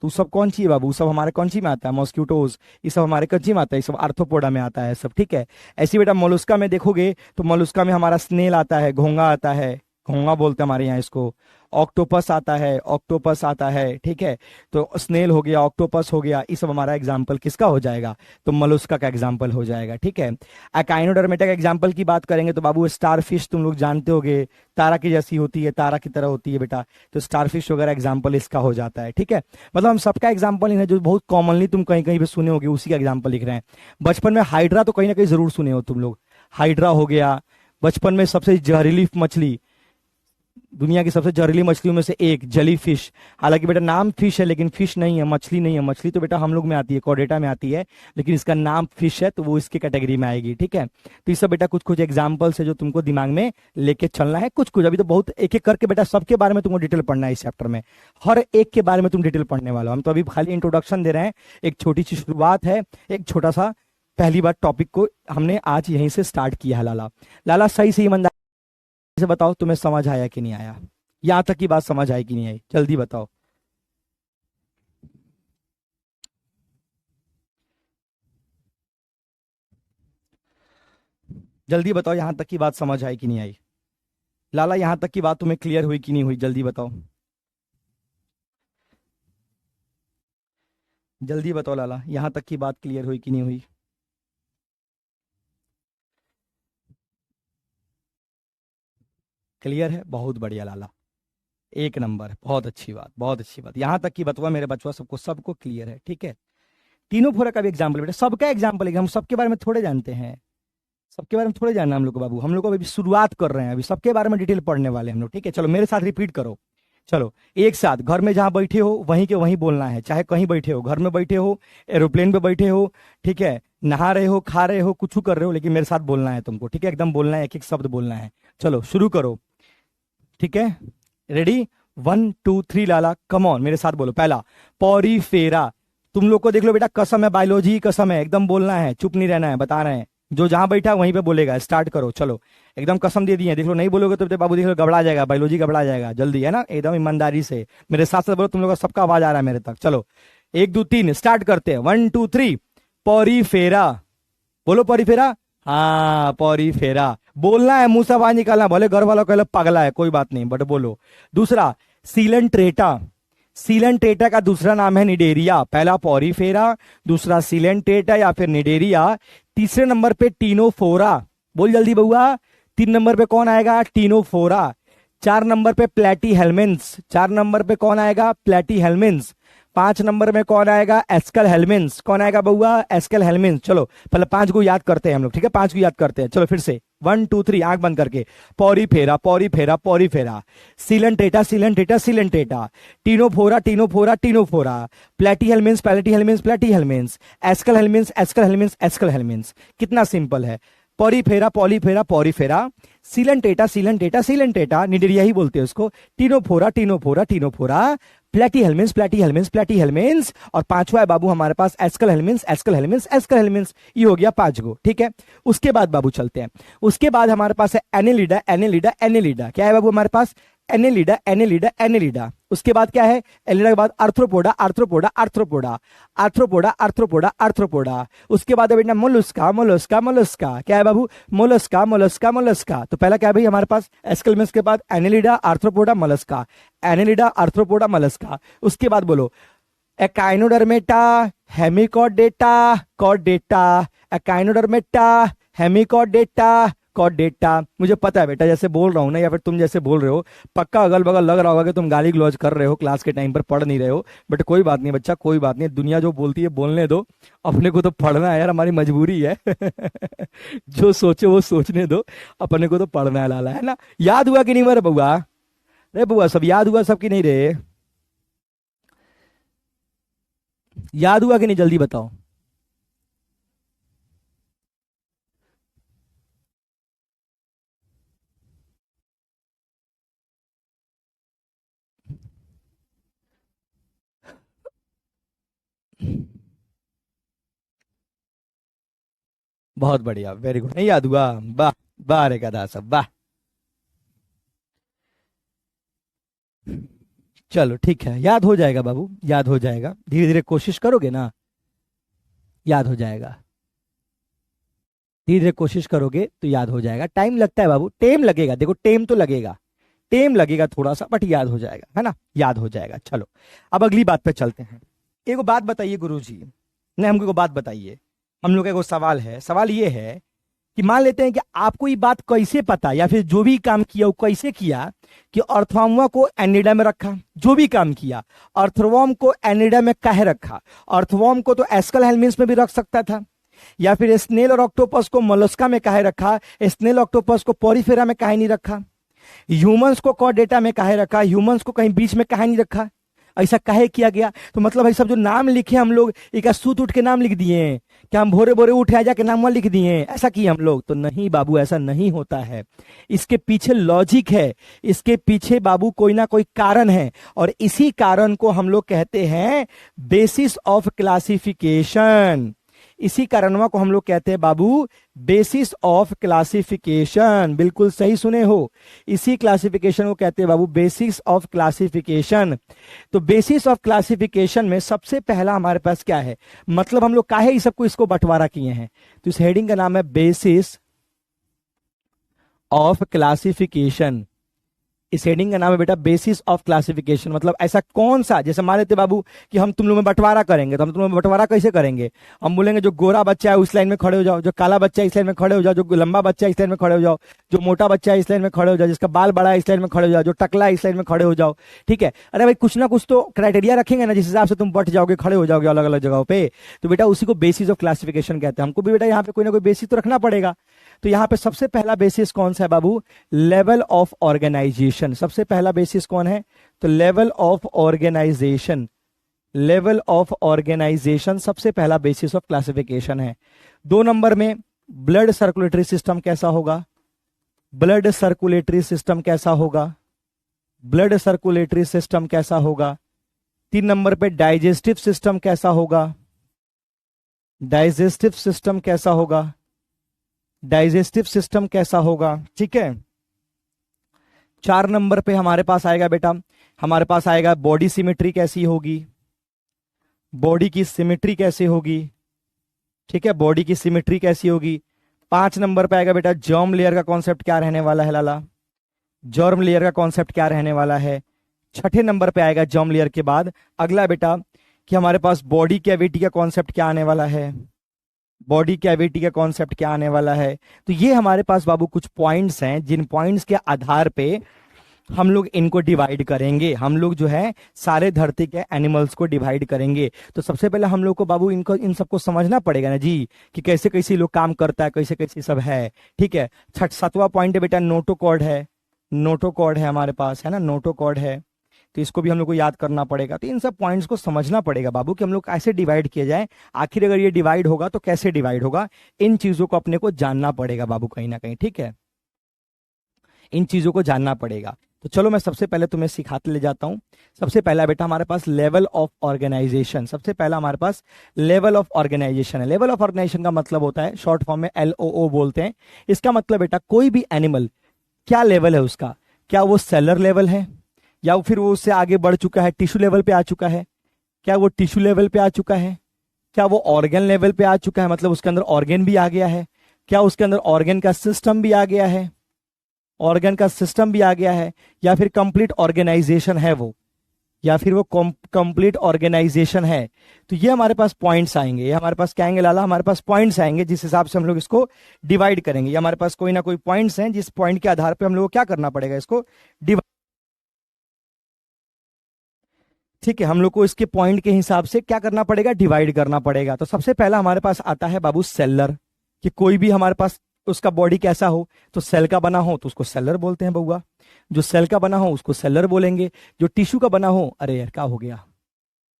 तो सब कौन सी है बाबू? सब हमारे कौन सी में आता है? मॉस्क्यूटोज, ये सब हमारे कौन सी में आता है? ये सब आर्थ्रोपोडा में आता है सब, ठीक है। ऐसी बेटा मोलुस्का में देखोगे तो मोलुस्का में हमारा स्नेल आता है, घोंगा आता है, घोंगा बोलते हैं हमारे यहाँ इसको। ऑक्टोपस आता है, ऑक्टोपस आता है, ठीक है। तो स्नेल हो गया, ऑक्टोपस हो गया, ये सब हमारा एग्जाम्पल किसका हो जाएगा? तो मोलुस्का का एग्जाम्पल हो जाएगा, ठीक है। अकाइनोडर्मेटा का एग्जाम्पल की बात करेंगे तो बाबू स्टारफिश तुम लोग जानते होगे, तारा की जैसी होती है, तारा की तरह होती है बेटा, तो स्टारफिश वगैरह एग्जाम्पल इसका हो जाता है, ठीक है। मतलब हम सबका एग्जाम्पल ही है, जो बहुत कॉमनली तुम कहीं कहीं पे सुने होगे उसी का एग्जाम्पल लिख रहे हैं। बचपन में हाइड्रा तो कहीं ना कहीं जरूर सुने हो तुम लोग, हाइड्रा हो गया बचपन में। सबसे जहरीली मछली, दुनिया की सबसे जहरीली मछलियों में से एक जेली फिश, हालांकि बेटा नाम फिश है लेकिन फिश नहीं है, मछली नहीं है। मछली तो बेटा हम लोग में आती है, कॉर्डेटा में आती है, लेकिन इसका नाम फिश है तो वो इसके कैटेगरी में आएगी, ठीक है। तो ये सब बेटा कुछ कुछ एग्जाम्पल्स है जो तुमको दिमाग में लेके चलना है, कुछ कुछ, अभी तो बहुत एक एक करके बेटा सबके बारे में तुमको डिटेल पढ़ना है इस चैप्टर में, हर एक के बारे में तुम डिटेल पढ़ने वाले हो। हम तो अभी खाली इंट्रोडक्शन दे रहे हैं, एक छोटी सी शुरुआत है, एक छोटा सा पहली बार टॉपिक को हमने आज यहीं से स्टार्ट किया है लाला। लाला सही से ईमानदारी से बताओ तुम्हें समझ आया कि नहीं आया? यहां तक की बात समझ आई कि नहीं आई? जल्दी बताओ। जल्दी बताओ, यहां तक की बात समझ आई कि नहीं आई? लाला यहां तक की बात तुम्हें क्लियर हुई कि नहीं हुई? जल्दी बताओ, जल्दी बताओ लाला, यहां तक की बात क्लियर हुई कि नहीं हुई? क्लियर है, बहुत बढ़िया लाला, एक नंबर, बहुत अच्छी बात, बहुत अच्छी बात। यहां तक की बतवा मेरे बचवा सबको सबको क्लियर है, ठीक है। तीनों फोरा का भी एग्जाम्पल बेटा, सबका एग्जाम्पल है, हम सबके बारे में थोड़े जानते हैं, सबके बारे में थोड़े जानना हम लोग को बाबू, हम लोग को अभी शुरुआत कर रहे हैं, अभी सबके बारे में डिटेल पढ़ने वाले हम लोग, ठीक है। चलो मेरे साथ रिपीट करो, चलो एक साथ, घर में जहां बैठे हो वहीं के वहीं बोलना है, चाहे कहीं बैठे हो, घर में बैठे हो, एरोप्लेन पे बैठे हो, ठीक है, नहा रहे हो, खा रहे हो, कुछ कर रहे हो, लेकिन मेरे साथ बोलना है तुमको, ठीक है, एकदम बोलना है, एक एक शब्द बोलना है। चलो शुरू करो, ठीक है, रेडी? 1 2 3 लाला, कम ऑन मेरे साथ बोलो। पहला पॉरीफेरा, तुम लोग को देख लो बेटा, कसम है, बायोलॉजी की कसम है, एकदम बोलना है, चुप नहीं रहना है, बता रहे हैं, जो जहां बैठा है वहीं पे बोलेगा। स्टार्ट करो, चलो, एकदम कसम दे दी है, देख लो, नहीं बोलोगे तो बाबू देख लो गबड़ा जाएगा, बायोलॉजी गबड़ा जाएगा, जल्दी है ना, एकदम ईमानदारी से मेरे साथ साथ बोलो, तुम लोग का सबका आवाज आ रहा है मेरे तक। चलो 1 2 3 स्टार्ट करते हैं, 1 2 3 पॉरीफेरा, बोलो पॉरीफेरा, हाँ पॉरीफेरा, बोलना है, मुंह से आवाज निकालना, बोले घर वालों कह लो पगला है, कोई बात नहीं, बट बोलो। दूसरा सीलेंट्रेटा, सीलेंट्रेटा का दूसरा नाम है निडेरिया, पहला पॉरीफेरा, दूसरा सीलेंट्रेटा या फिर निडेरिया, तीसरे नंबर पे टीनोफोरा, बोल जल्दी बउआ, 3 नंबर पे कौन आएगा, टीनोफोरा, 4 नंबर पे प्लेटी हेलमेंस, 4 नंबर पे कौन आएगा, प्लेटी हेलमेंस, 5 नंबर में कौन आएगा, एस्कल हेलमेंस, कौन आएगा बउआ, एस्कल हेलमेंस। चलो पहले 5 को याद करते हैं हम लोग, ठीक है, 5 को याद करते हैं, चलो फिर से 1 2 3 आंख बंद करके, Porifera Porifera Porifera, coelenterata coelenterata Coelenterata, Ctenophora Ctenophora Ctenophora, प्लेटी हेलमेंस प्लेटी हेलमेंस प्लेटी हेलमेंस, एस्कल हेलमेंस एस्कल हेलमेंस एस्कल हेलमेंस। कितना सिंपल है, porifera polifera porifera, coelenterata coelenterata coelenterata, cnidaria ही बोलते हैं उसको, टीनोफोरा टीनोफोरा टीनोफोरा, प्लेटी हेलमेंस प्लेटी हेलमेंस प्लेटी हेलमेंस, और 5वां है बाबू हमारे पास एस्कल हेलमेंस एस्कल हेलमेंस एस्कल हेलमेंस। ये हो गया 5 गो, ठीक है। उसके बाद बाबू चलते हैं, उसके बाद हमारे पास है एनेलिडा एनेलिडा एनेलिडा, क्या है बाबू हमारे पास, एनेलिडा एनेलिडा एनेलिडा। उसके बाद क्या है, एनेलिडा के बाद arthropoda arthropoda arthropoda arthropoda arthropoda arthropoda. उसके बाद है बेटा मोलस्का मोलस्का मोलस्का, क्या है बाबू, मोलस्का मोलस्का मोलस्का। तो पहला क्या है भाई हमारे पास, एस्कलमेंस के बाद Annelida arthropoda Mollusca, Annelida arthropoda Mollusca. उसके बाद बोलो echinodermata Hemichordata Chordata, echinodermata Hemichordata Chordata. मुझे पता है बेटा, जैसे बोल रहा हूं ना, या फिर तुम जैसे बोल रहे हो, पक्का अगल बगल लग रहा होगा कि तुम गाली ग्लौज कर रहे हो, क्लास के टाइम पर पढ़ नहीं रहे हो, बट कोई बात नहीं बच्चा, कोई बात नहीं, दुनिया जो बोलती है बोलने दो, अपने को तो पढ़ना है यार, हमारी मजबूरी है जो सोचे वो सोचने दो, अपने को तो पढ़ना है लाला, है ना। याद हुआ कि नहीं मेरे बउआ, रे बउआ सब याद हुआ, सब की नहीं रे, याद हुआ कि नहीं, जल्दी बताओ। बहुत बढ़िया, वेरी गुड, नहीं याद हुआ, वाह वाह रे गधा सब, वाह। चलो ठीक है, याद हो जाएगा बाबू, याद हो जाएगा, धीरे धीरे कोशिश करोगे ना, याद हो जाएगा, धीरे धीरे कोशिश करोगे तो याद हो जाएगा। टाइम लगता है बाबू, टेम लगेगा, देखो टेम तो लगेगा, टेम लगेगा थोड़ा सा, बट याद हो जाएगा, है ना, याद हो जाएगा। चलो अब अगली बात पे चलते हैं। एक बात बताइए गुरुजी, ने हमको एक बात बताइए, हम लोग का एक सवाल है, सवाल ये है कि मान लेते हैं कि आपको ये बात कैसे पता, या फिर जो भी काम किया वो कैसे किया कि अर्थवर्म को एनिडा में रखा, जो भी काम किया अर्थवर्म को एनिडा में काहे रखा, अर्थवर्म को तो एस्कल हेलमिन्स में भी रख सकता था, या फिर स्नेल और ऑक्टोपस को मोलस्का में काहे रखा, स्नेल ऑक्टोपस को पॉरीफेरा में काहे नहीं रखा, ह्यूमंस को कॉर्डेटा में काहे रखा, ह्यूमंस को कहीं बीच में काहे नहीं रखा, ऐसा काहे किया गया। तो मतलब भाई सब जो नाम लिखे हम लोग, एक सूत उठ के नाम लिख दिए हैं, क्या हम भोरे भोरे उठे आ जाके नाम लिख दिए हैं, ऐसा किए हम लोग, तो नहीं बाबू, ऐसा नहीं होता है। इसके पीछे लॉजिक है, इसके पीछे बाबू कोई ना कोई कारण है, और इसी कारण को हम लोग कहते हैं बेसिस ऑफ क्लासिफिकेशन। इसी कारणवा को हम लोग कहते हैं बाबू बेसिस ऑफ क्लासिफिकेशन, बिल्कुल सही सुने हो, इसी क्लासिफिकेशन को कहते हैं बाबू बेसिस ऑफ क्लासिफिकेशन। तो बेसिस ऑफ क्लासिफिकेशन में सबसे पहला हमारे पास क्या है, मतलब हम लोग काहे इस सबको इसको बंटवारा किए हैं, तो इस हेडिंग का नाम है बेसिस ऑफ क्लासिफिकेशन। इस हेडिंग का नाम है बेटा बेसिस ऑफ क्लासिफिकेशन। मतलब ऐसा कौन सा, जैसे मान लेते बाबू कि हम तुम लोग में बंटवारा करेंगे, तो हम तुम लोग में बंटवारा कैसे करेंगे, हम बोलेंगे जो गोरा बच्चा है उस लाइन में खड़े हो जाओ, जो काला बच्चा है इस लाइन में खड़े हो जाओ, जो लंबा बच्चा है इस लाइन में खड़े हो जाओ, जो मोटा बच्चा है इस लाइन में खड़े हो जाओ, जिसका बाल बड़ा है इस लाइन में खड़े हो जाओ, जो टकला है इस लाइन में खड़े हो जाओ, ठीक है। अरे भाई कुछ ना कुछ तो क्राइटेरिया रखेंगे ना, जिस हिसाब से तुम बट जाओगे, खड़े हो जाओगे अलग अलग जगहों पे, तो बेटा उसी को बेसिस ऑफ क्लासिफिकेशन कहते हैं। हमको भी बेटा यहाँ पे कोई ना कोई बेसिस तो रखना पड़ेगा। तो यहाँ पे सबसे पहला बेसिस कौन सा है बाबू, लेवल ऑफ ऑर्गेनाइजेशन। सबसे पहला बेसिस कौन है, तो level of organisation. Level of organisation सबसे पहला बेसिस ऑफ क्लासिफिकेशन है। 2 नंबर में ब्लड सर्कुलेटरी सिस्टम कैसा होगा, ब्लड सर्कुलेटरी सिस्टम कैसा होगा, ब्लड सर्कुलेटरी सिस्टम कैसा होगा। 3 नंबर पे डाइजेस्टिव सिस्टम कैसा होगा, डाइजेस्टिव सिस्टम कैसा होगा, डाइजेस्टिव सिस्टम कैसा होगा, ठीक है। 4 नंबर पे हमारे पास आएगा बेटा, हमारे पास आएगा बॉडी सिमेट्री कैसी होगी, बॉडी की सिमेट्री कैसी होगी, ठीक है, बॉडी की सिमेट्री कैसी होगी। 5 नंबर पे आएगा बेटा जर्म लेयर का कॉन्सेप्ट क्या रहने वाला है लाला, जर्म लेयर का कॉन्सेप्ट क्या रहने वाला है। 6ठे नंबर पे आएगा जर्म लेयर के बाद अगला बेटा कि हमारे पास बॉडी कैविटी का कॉन्सेप्ट क्या आने वाला है, बॉडी कैविटी का कॉन्सेप्ट क्या आने वाला है। तो ये हमारे पास बाबू कुछ पॉइंट्स हैं, जिन पॉइंट्स के आधार पे हम लोग इनको डिवाइड करेंगे, हम लोग जो है सारे धरती के एनिमल्स को डिवाइड करेंगे। तो सबसे पहले हम लोग को बाबू इनको इन सबको समझना पड़ेगा ना जी, कि कैसे कैसे लोग काम करता है, कैसे कैसे सब है, ठीक है। 7वां पॉइंट है बेटा नोटोकॉर्ड है, नोटोकॉर्ड है हमारे पास, है ना, नोटोकॉर्ड है। तो इसको भी हम लोग को याद करना पड़ेगा। तो इन सब पॉइंट्स को समझना पड़ेगा बाबू कि हम लोग कैसे डिवाइड किए जाए, आखिर अगर ये डिवाइड होगा तो कैसे डिवाइड होगा, इन चीजों को अपने को जानना पड़ेगा बाबू कहीं ना कहीं, ठीक है, इन चीजों को जानना पड़ेगा। तो चलो मैं सबसे पहले तुम्हें सिखाते ले जाता हूं। सबसे पहला बेटा हमारे पास लेवल ऑफ ऑर्गेनाइजेशन, सबसे पहला हमारे पास लेवल ऑफ ऑर्गेनाइजेशन है। लेवल ऑफ ऑर्गेनाइजेशन का मतलब होता है, शॉर्ट फॉर्म में LOO बोलते हैं। इसका मतलब बेटा कोई भी एनिमल क्या लेवल है उसका, क्या वो सेलर लेवल है, या फिर वो उससे आगे बढ़ चुका है, टिश्यू लेवल पे आ चुका है, क्या वो टिश्यू लेवल पे आ चुका है, क्या वो ऑर्गन लेवल पे आ चुका है, मतलब उसके अंदर ऑर्गन भी आ गया है, क्या उसके अंदर ऑर्गन का सिस्टम भी आ गया है, ऑर्गन का सिस्टम भी आ गया है, या फिर कंप्लीट ऑर्गेनाइजेशन है वो, या फिर वो कंप्लीट ऑर्गेनाइजेशन है। तो ये हमारे पास पॉइंट्स आएंगे, ये हमारे पास क्या आएंगे लाला, हमारे पास पॉइंट्स आएंगे, जिस हिसाब से हम लोग इसको डिवाइड करेंगे। ये हमारे पास कोई ना कोई पॉइंट्स हैं, जिस पॉइंट के आधार पर हम लोग को क्या करना पड़ेगा, इसको डिवाइड, ठीक है। हम लोग को इसके पॉइंट के हिसाब से क्या करना पड़ेगा, डिवाइड करना पड़ेगा। तो सबसे पहला हमारे पास आता है बाबू सेलर, कि कोई भी हमारे पास उसका बॉडी कैसा हो, तो सेल का बना हो तो उसको सेलर बोलते हैं बउआ, जो सेल का बना हो उसको सेलर बोलेंगे। जो टिश्यू का बना हो, अरे यार क्या हो गया,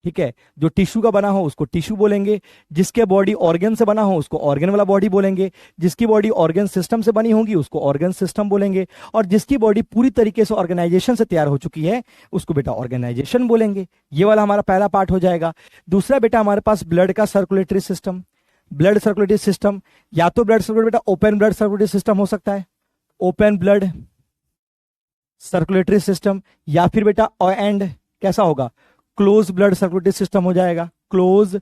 ठीक है, जो टिश्यू का बना हो उसको टिश्यू बोलेंगे। जिसके बॉडी ऑर्गन से बना हो उसको ऑर्गन वाला बॉडी बोलेंगे। जिसकी बॉडी ऑर्गन सिस्टम से बनी होगी उसको ऑर्गन सिस्टम बोलेंगे। और जिसकी बॉडी पूरी तरीके से ऑर्गेनाइजेशन से तैयार हो चुकी है उसको बेटा ऑर्गेनाइजेशन बोलेंगे। ये वाला हमारा पहला पार्ट हो जाएगा। दूसरा बेटा हमारे पास ब्लड का circulatory system, blood circulatory system, या तो ब्लड सर्कुलेटरी बेटा ओपन ब्लड सर्कुलेटरी सिस्टम हो सकता है, ओपन ब्लड सर्कुलेटरी सिस्टम, या फिर बेटा एंड कैसा होगा, क्लोज ब्लड सर्कुलेटरी सिस्टम हो जाएगा, क्लोज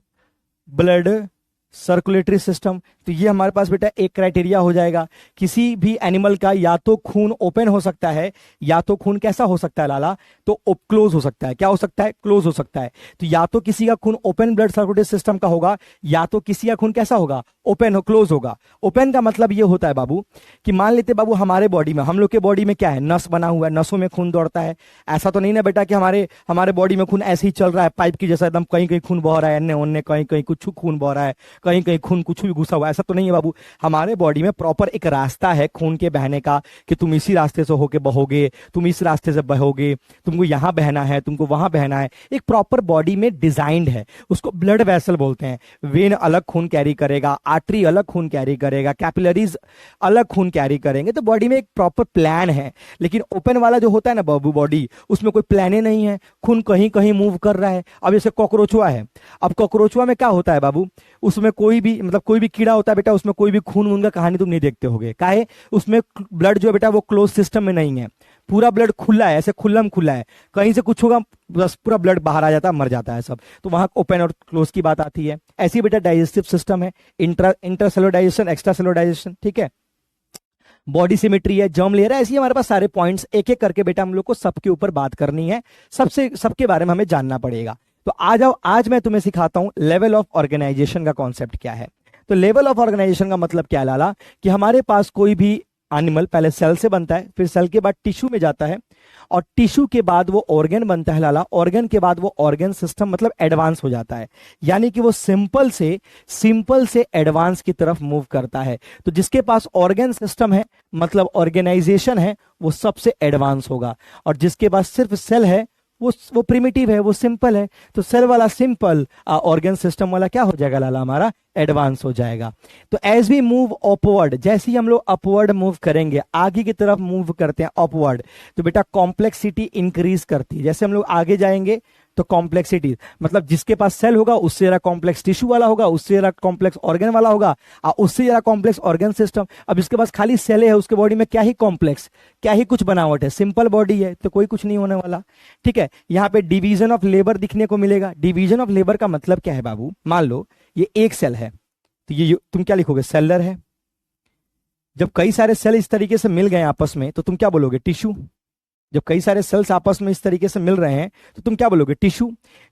ब्लड सर्कुलेटरी सिस्टम। तो ये हमारे पास बेटा एक क्राइटेरिया हो जाएगा। किसी भी एनिमल का या तो खून ओपन हो सकता है, या तो खून कैसा हो सकता है लाला, तो क्लोज हो सकता है। क्या हो सकता है, क्लोज हो सकता है। तो या तो किसी का खून ओपन ब्लड सर्कुलेटरी सिस्टम का होगा, या तो किसी का खून कैसा होगा, ओपन हो, क्लोज होगा। ओपन का मतलब ये होता है बाबू कि मान लेते बाबू हमारे बॉडी में, हम लोग के बॉडी में क्या है, नस बना हुआ है, नसों में खून दौड़ता है। ऐसा तो नहीं ना बेटा कि हमारे बॉडी में खून ऐसे ही चल रहा है पाइप की जैसा, एकदम कहीं कहीं खून बह रहा है, अन्य उन्ने कहीं कहीं कुछ खून बह रहा है, कहीं कहीं खून कुछ भी घुसा हुआ, ऐसा तो नहीं है बाबू। हमारे बॉडी में प्रॉपर एक रास्ता है खून के बहने का, कि तुम इसी रास्ते से होके बहोगे, तुम इस रास्ते से बहोगे, तुमको यहां बहना है, तुमको वहां बहना है। एक प्रॉपर बॉडी में डिजाइंड है, उसको ब्लड वेसल बोलते हैं। वेन अलग खून कैरी करेगा, आर्टरी अलग खून कैरी करेगा, कैपिलरीज अलग खून कैरी करेंगे। तो बॉडी में एक प्रॉपर प्लान है। लेकिन ओपन वाला जो होता है ना बाबू बॉडी, उसमें कोई प्लान ही नहीं है, खून कहीं कहीं मूव कर रहा है। अब जैसे कॉकरोचुआ है, अब कॉकरोचुआ में क्या होता है बाबू, उसमें कोई भी मतलब कोई भी कीड़ा होता है बेटा, उसमें कोई भी खून वून का कहानी तुम नहीं देखते होगे। काहे, उसमें ब्लड जो है बेटा वो क्लोज सिस्टम में नहीं है, पूरा ब्लड खुला है, ऐसे खुल्लम खुला है, कहीं से कुछ होगा बस पूरा ब्लड बाहर आ जाता है, मर जाता है सब। तो वहां ओपन और क्लोज की बात आती है। ऐसी बेटा डाइजेस्टिव सिस्टम है, intercellular digestion, extra cellular digestion, ठीक है, बॉडी सिमेट्री है, जर्म लेयर है। ऐसे हमारे पास सारे पॉइंट्स एक एक करके बेटा हम लोग को सबके ऊपर बात करनी है, सबके बारे में हमें जानना पड़ेगा। तो आ जाओ, आज मैं तुम्हें सिखाता हूं लेवल ऑफ ऑर्गेनाइजेशन का कॉन्सेप्ट क्या है। तो लेवल ऑफ ऑर्गेनाइजेशन का मतलब क्या है लाला, कि हमारे पास कोई भी एनिमल पहले सेल से बनता है, फिर सेल के बाद टिश्यू में जाता है, और टिश्यू के बाद वो ऑर्गन बनता है लाला, ऑर्गन के बाद वो ऑर्गन सिस्टम मतलब एडवांस हो जाता है, यानी कि वो सिंपल से एडवांस की तरफ मूव करता है। तो जिसके पास ऑर्गन सिस्टम है मतलब ऑर्गेनाइजेशन है, वो सबसे एडवांस होगा, और जिसके पास सिर्फ सेल है वो प्रिमिटिव है, वो सिंपल है। तो सेल वाला सिंपल, ऑर्गन सिस्टम वाला क्या हो जाएगा लाला, हमारा एडवांस हो जाएगा। तो एज वी मूव अपवर्ड, जैसे ही हम लोग अपवर्ड मूव करेंगे, आगे की तरफ मूव करते हैं अपवर्ड, तो बेटा कॉम्प्लेक्सिटी इंक्रीज करती है। जैसे हम लोग आगे जाएंगे तो कॉम्प्लेक्सिटी, मतलब जिसके पास सेल होगा उससे ज्यादा कॉम्प्लेक्स टिश्यू वाला होगा, उससे ज्यादा कॉम्प्लेक्स ऑर्गन वाला होगा, उससे ज्यादा कॉम्प्लेक्स ऑर्गन सिस्टम। अब इसके पास खाली सेल है, उसके बॉडी में क्या ही कॉम्प्लेक्स, क्या ही कुछ बनावट है, सिंपल बॉडी है तो कोई कुछ नहीं होने वाला। ठीक है, यहाँ पे डिवीजन ऑफ लेबर दिखने को मिलेगा। डिवीजन ऑफ लेबर का मतलब क्या है बाबू, मान लो ये एक सेल है, तो ये तुम क्या लिखोगे, सेलर है। जब कई सारे सेल इस तरीके से मिल गए आपस में तो तुम क्या बोलोगे, टिश्यू। जब कई सारे सेल्स आपस में इस तरीके से मिल रहे हैं तो तुम क्या बोलोगे, टिश्यू।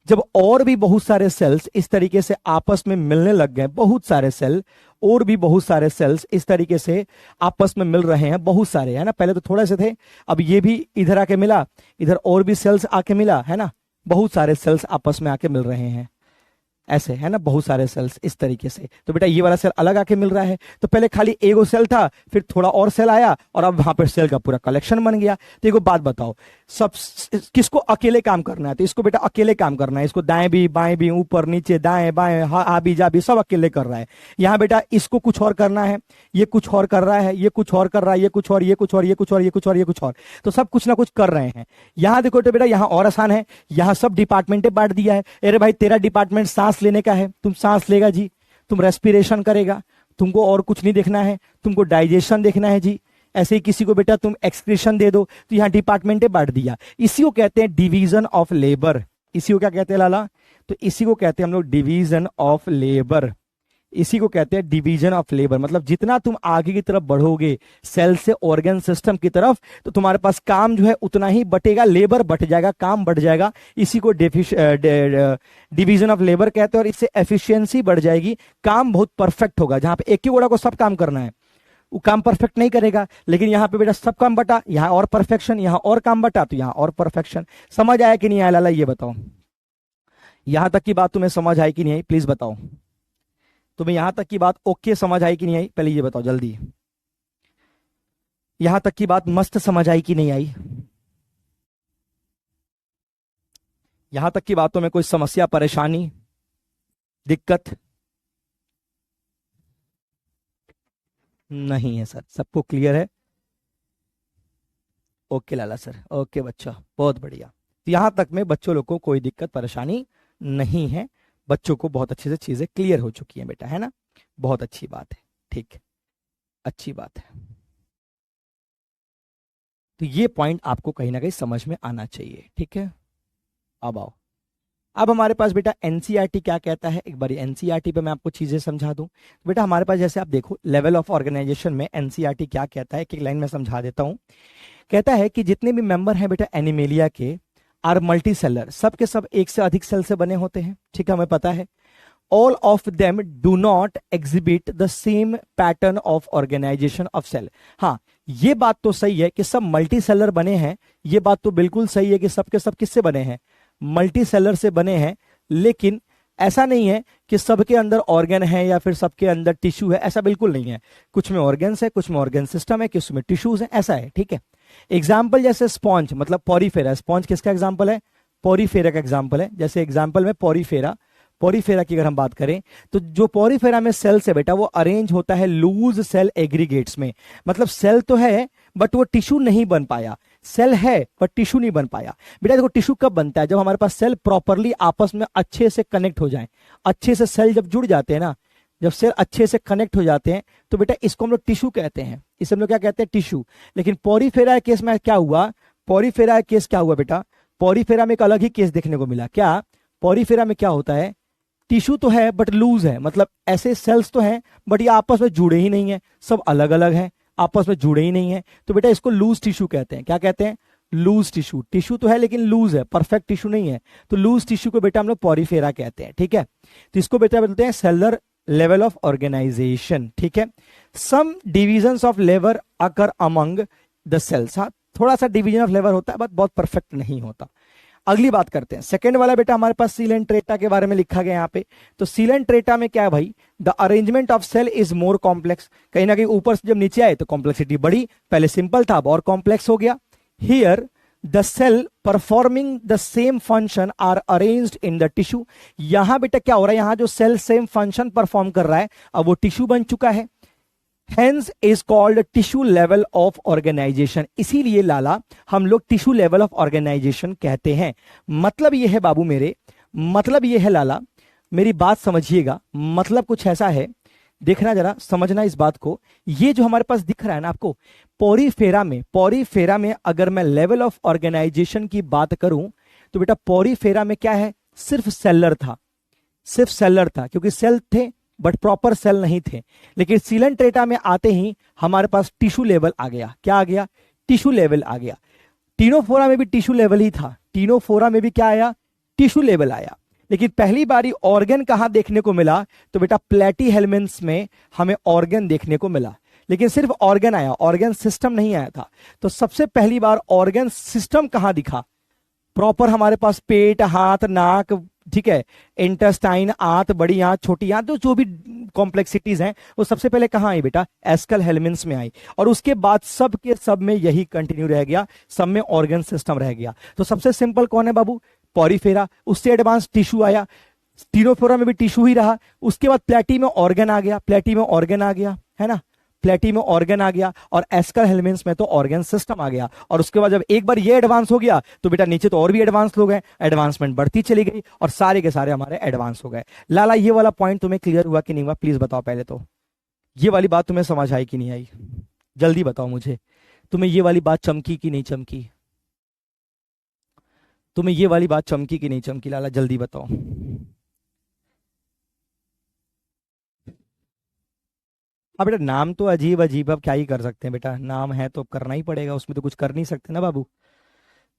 जब और भी बहुत सारे सेल्स इस तरीके से आपस में मिलने लग गए, बहुत सारे सेल, और भी बहुत सारे सेल्स इस तरीके से आपस में मिल रहे हैं, बहुत सारे, है ना। पहले तो थोड़े से थे, अब ये भी इधर आके मिला, इधर और भी सेल्स आके मिला, है ना। बहुत सारे सेल्स आपस में आके मिल रहे हैं, ऐसे, है ना, बहुत सारे सेल्स इस तरीके से। तो बेटा ये वाला सेल अलग आके मिल रहा है। तो पहले खाली एगो सेल था, फिर थोड़ा और सेल आया, और अब वहां पर सेल का पूरा कलेक्शन बन गया। तो एक बात बताओ, सब किसको अकेले काम करना है, तो इसको बेटा अकेले काम करना है। इसको दाएं भी बाएं भी, ऊपर नीचे दाएं बाएं, हाबी जाबी सब अकेले कर रहा है। यहाँ बेटा इसको कुछ और करना है, ये कुछ और कर रहा है, ये कुछ और कर रहा है, ये कुछ और, ये कुछ और, ये कुछ और, ये कुछ और, ये कुछ और, तो सब कुछ ना कुछ कर रहे हैं। यहाँ देखो तो बेटा यहाँ और आसान है, यहाँ सब डिपार्टमेंटे बांट दिया है। अरे भाई तेरा डिपार्टमेंट सांस लेने का है, तुम सांस लेगा जी, तुम रेस्पिरेशन करेगा, तुमको और कुछ नहीं देखना है, तुमको डाइजेशन देखना है जी। ऐसे ही किसी को बेटा तुम एक्सक्रीशन दे दो, तो यहां डिपार्टमेंटे बांट दिया। इसी को कहते हैं डिवीजन ऑफ लेबर। इसी को क्या कहते हैं लाला, तो इसी को कहते हैं हम लोग डिवीजन ऑफ लेबर। इसी को कहते हैं डिवीजन ऑफ लेबर। मतलब जितना तुम आगे की तरफ बढ़ोगे सेल से ऑर्गन सिस्टम की तरफ, तो तुम्हारे पास काम जो है उतना ही बटेगा, लेबर बढ़ जाएगा, काम बढ़ जाएगा। इसी को डिवीजन ऑफ लेबर कहते हैं, और इससे एफिशिएंसी बढ़ जाएगी, काम बहुत परफेक्ट होगा। जहां पे एक ही गोड़ा को सब काम करना है वो काम परफेक्ट नहीं करेगा, लेकिन यहाँ पे बेटा सब काम बटा, यहाँ और परफेक्शन, यहाँ और काम बटा तो यहाँ और परफेक्शन। समझ आया कि नहीं आया लाला, ये बताओ, यहां तक की बात तुम्हें समझ आई कि नहीं आई, प्लीज बताओ। तुम्हें यहां तक की बात ओके समझ आई कि नहीं आई, पहले ये बताओ जल्दी। यहां तक की बात मस्त समझ आई कि नहीं आई? यहां तक की बातों में कोई समस्या, परेशानी, दिक्कत नहीं है सर, सबको क्लियर है? ओके लाला सर, ओके बच्चा, बहुत बढ़िया। तो यहां तक में बच्चों लोग को कोई दिक्कत परेशानी नहीं है, बच्चों को बहुत अच्छे से चीजें क्लियर हो चुकी हैं बेटा, है ना। बहुत अच्छी बात है, ठीक, अच्छी बात है। तो ये पॉइंट आपको कहीं ना कहीं समझ में आना चाहिए, ठीक है। अब आओ, अब हमारे पास बेटा एनसीईआरटी क्या कहता है, एक बार एनसीईआरटी पे मैं आपको चीजें समझा दूं। तो बेटा हमारे पास जैसे आप देखो लेवल ऑफ ऑर्गेनाइजेशन में एनसीईआरटी क्या कहता है, एक लाइन में समझा देता हूं। कहता है कि जितने भी मेंबर हैं बेटा एनिमेलिया के आर मल्टी सेलर, सब के सब एक से अधिक सेल से बने होते हैं, ठीक है, हमें पता है। All of them do not exhibit the same pattern of organisation of cell. हाँ, ये बात तो सही है कि सब मल्टी सेलर बने हैं, ये बात तो बिल्कुल सही है कि सब के सब किससे बने हैं, मल्टी सेलर से बने हैं। लेकिन ऐसा नहीं है कि सबके अंदर ऑर्गन है या फिर सबके अंदर टिश्यू है, ऐसा बिल्कुल नहीं है। कुछ में ऑर्गन्स है, कुछ में ऑर्गन सिस्टम है, कुछ में टिश्यूज है, ऐसा है, ठीक है। एग्जाम्पल जैसे स्पॉन्ज, मतलब पॉरीफेरा, स्पॉन्ज किसका एग्जाम्पल है, पॉरीफेरा का एग्जाम्पल है। जैसे एग्जाम्पल में पॉरीफेरा, पॉरीफेरा की अगर हम बात करें तो जो पॉरीफेरा में सेल्स है बेटा वो अरेंज होता है लूज सेल एग्रीगेट्स में। मतलब सेल तो है बट वो टिश्यू नहीं बन पाया, सेल है पर टिश्यू नहीं बन पाया। बेटा देखो टिश्यू कब बनता है, जब हमारे पास सेल प्रॉपरली आपस में अच्छे से कनेक्ट हो जाए, अच्छे से सेल जब जुड़ जाते हैं ना, जब सेल अच्छे से कनेक्ट हो जाते हैं तो बेटा इसको हम लोग टिश्यू कहते हैं, इसे हम लोग क्या कहते हैं, टिश्यू। लेकिन पॉरीफेरा केस में क्या हुआ, पॉरीफेरा केस क्या हुआ बेटा, पॉरीफेरा में एक अलग ही केस देखने को मिला। क्या, पॉरीफेरा में क्या होता है, टिश्यू तो है बट लूज है, मतलब ऐसे सेल्स तो हैं बट ये आपस में जुड़े ही नहीं है, सब अलग अलग हैं, आपस में जुड़े ही नहीं है। तो बेटा इसको लूज टिश्यू कहते हैं। क्या कहते हैं, लूज टिश्यू। टिश्यू तो है लेकिन लूज है, परफेक्ट टिश्यू नहीं है, तो लूज टिश्यू को बेटा हम लोग पॉरीफेरा कहते हैं, ठीक है। तो इसको बेटा बोलते हैं सेलर लेवल ऑफ ऑर्गेनाइजेशन, ठीक है। Some divisions of labour occur among the cells. हाँ, थोड़ा सा डिवीजन ऑफ लेबर होता है बट बहुत परफेक्ट नहीं होता। अगली बात करते हैं, सेकंड वाला बेटा हमारे पास सील एंड ट्रेटा के बारे में लिखा गया यहाँ पे। तो सील एंड ट्रेटा में क्या है भाई, the arrangement of cell is more complex. कहीं ना कहीं ऊपर से जब नीचे आए तो कॉम्प्लेक्सिटी बढ़ी, पहले सिंपल था अब और कॉम्प्लेक्स हो गया। Here the cell performing the same function are arranged in the tissue. यहां बेटा क्या हो रहा है, यहां जो सेल सेम फंक्शन परफॉर्म कर रहा है अब वो टिश्यू बन चुका है। Hence is called tissue level of organisation. इसीलिए लाला हम लोग टिश्यू लेवल ऑफ ऑर्गेनाइजेशन कहते हैं। मतलब ये है बाबू मेरे, मतलब ये है लाला, मेरी बात समझिएगा, मतलब कुछ ऐसा है, देखना जरा, समझना इस बात को। ये जो हमारे पास दिख रहा है ना आपको पॉरीफेरा में अगर मैं लेवल ऑफ ऑर्गेनाइजेशन की बात करूं तो बेटा पॉरीफेरा में क्या है, सिर्फ सेलर था, सिर्फ सेलर था, क्योंकि सेल थे बट प्रॉपर सेल नहीं थे। लेकिन सीलेंट्रेटा में आते ही हमारे पास टिश्यू लेवल आ गया। क्या आ गया, टिश्यू लेवल आ गया। टीनोफोरा में भी टिश्यू लेवल ही था, टीनोफोरा में भी क्या आया, टिश्यू लेवल आया। लेकिन पहली बारी ऑर्गन कहां देखने को मिला, तो बेटा प्लेटीहेल्मिन्थ्स में हमें ऑर्गन देखने को मिला। लेकिन सिर्फ ऑर्गन आया, ऑर्गन सिस्टम नहीं आया था। तो सबसे पहली बार ऑर्गन सिस्टम कहां दिखा, प्रॉपर हमारे पास पेट, हाथ, नाक, ठीक है, इंटेस्टाइन, आंत, बड़ी आंत, छोटी आंत, तो जो भी कॉम्प्लेक्सिटीज हैं वो सबसे पहले कहां आई बेटा, एस्कल हेलमिन्स में आई। और उसके बाद सब के सब में यही कंटिन्यू रह गया, सब में ऑर्गन सिस्टम रह गया। तो सबसे सिंपल कौन है बाबू, पॉरीफेरा। उससे एडवांस टिश्यू आया, टीनोफोरा में भी टिश्यू ही रहा। उसके बाद प्लेटी में ऑर्गन आ गया, प्लेटी में ऑर्गन आ गया, है ना, प्लेटी में ऑर्गन आ गया। और एस्कल हेलमिन्स में तो ऑर्गन सिस्टम आ गया। और उसके बाद जब एक बार ये एडवांस हो गया तो बेटा नीचे तो और भी एडवांस लोग हैं, एडवांसमेंट बढ़ती चली गई और सारे के सारे हमारे एडवांस हो गए। लाला ये वाला पॉइंट तुम्हें क्लियर हुआ कि नहीं हुआ, प्लीज बताओ पहले तो। ये वाली बात तुम्हें समझ आई कि नहीं आई, जल्दी बताओ मुझे। तुम्हें ये वाली बात चमकी कि नहीं चमकी, तुम्हें ये वाली बात चमकी कि नहीं चमकी, लाला जल्दी बताओ। अब बेटा नाम तो अजीब अजीब, अब क्या ही कर सकते हैं बेटा, नाम है तो करना ही पड़ेगा, उसमें तो कुछ कर नहीं सकते ना बाबू,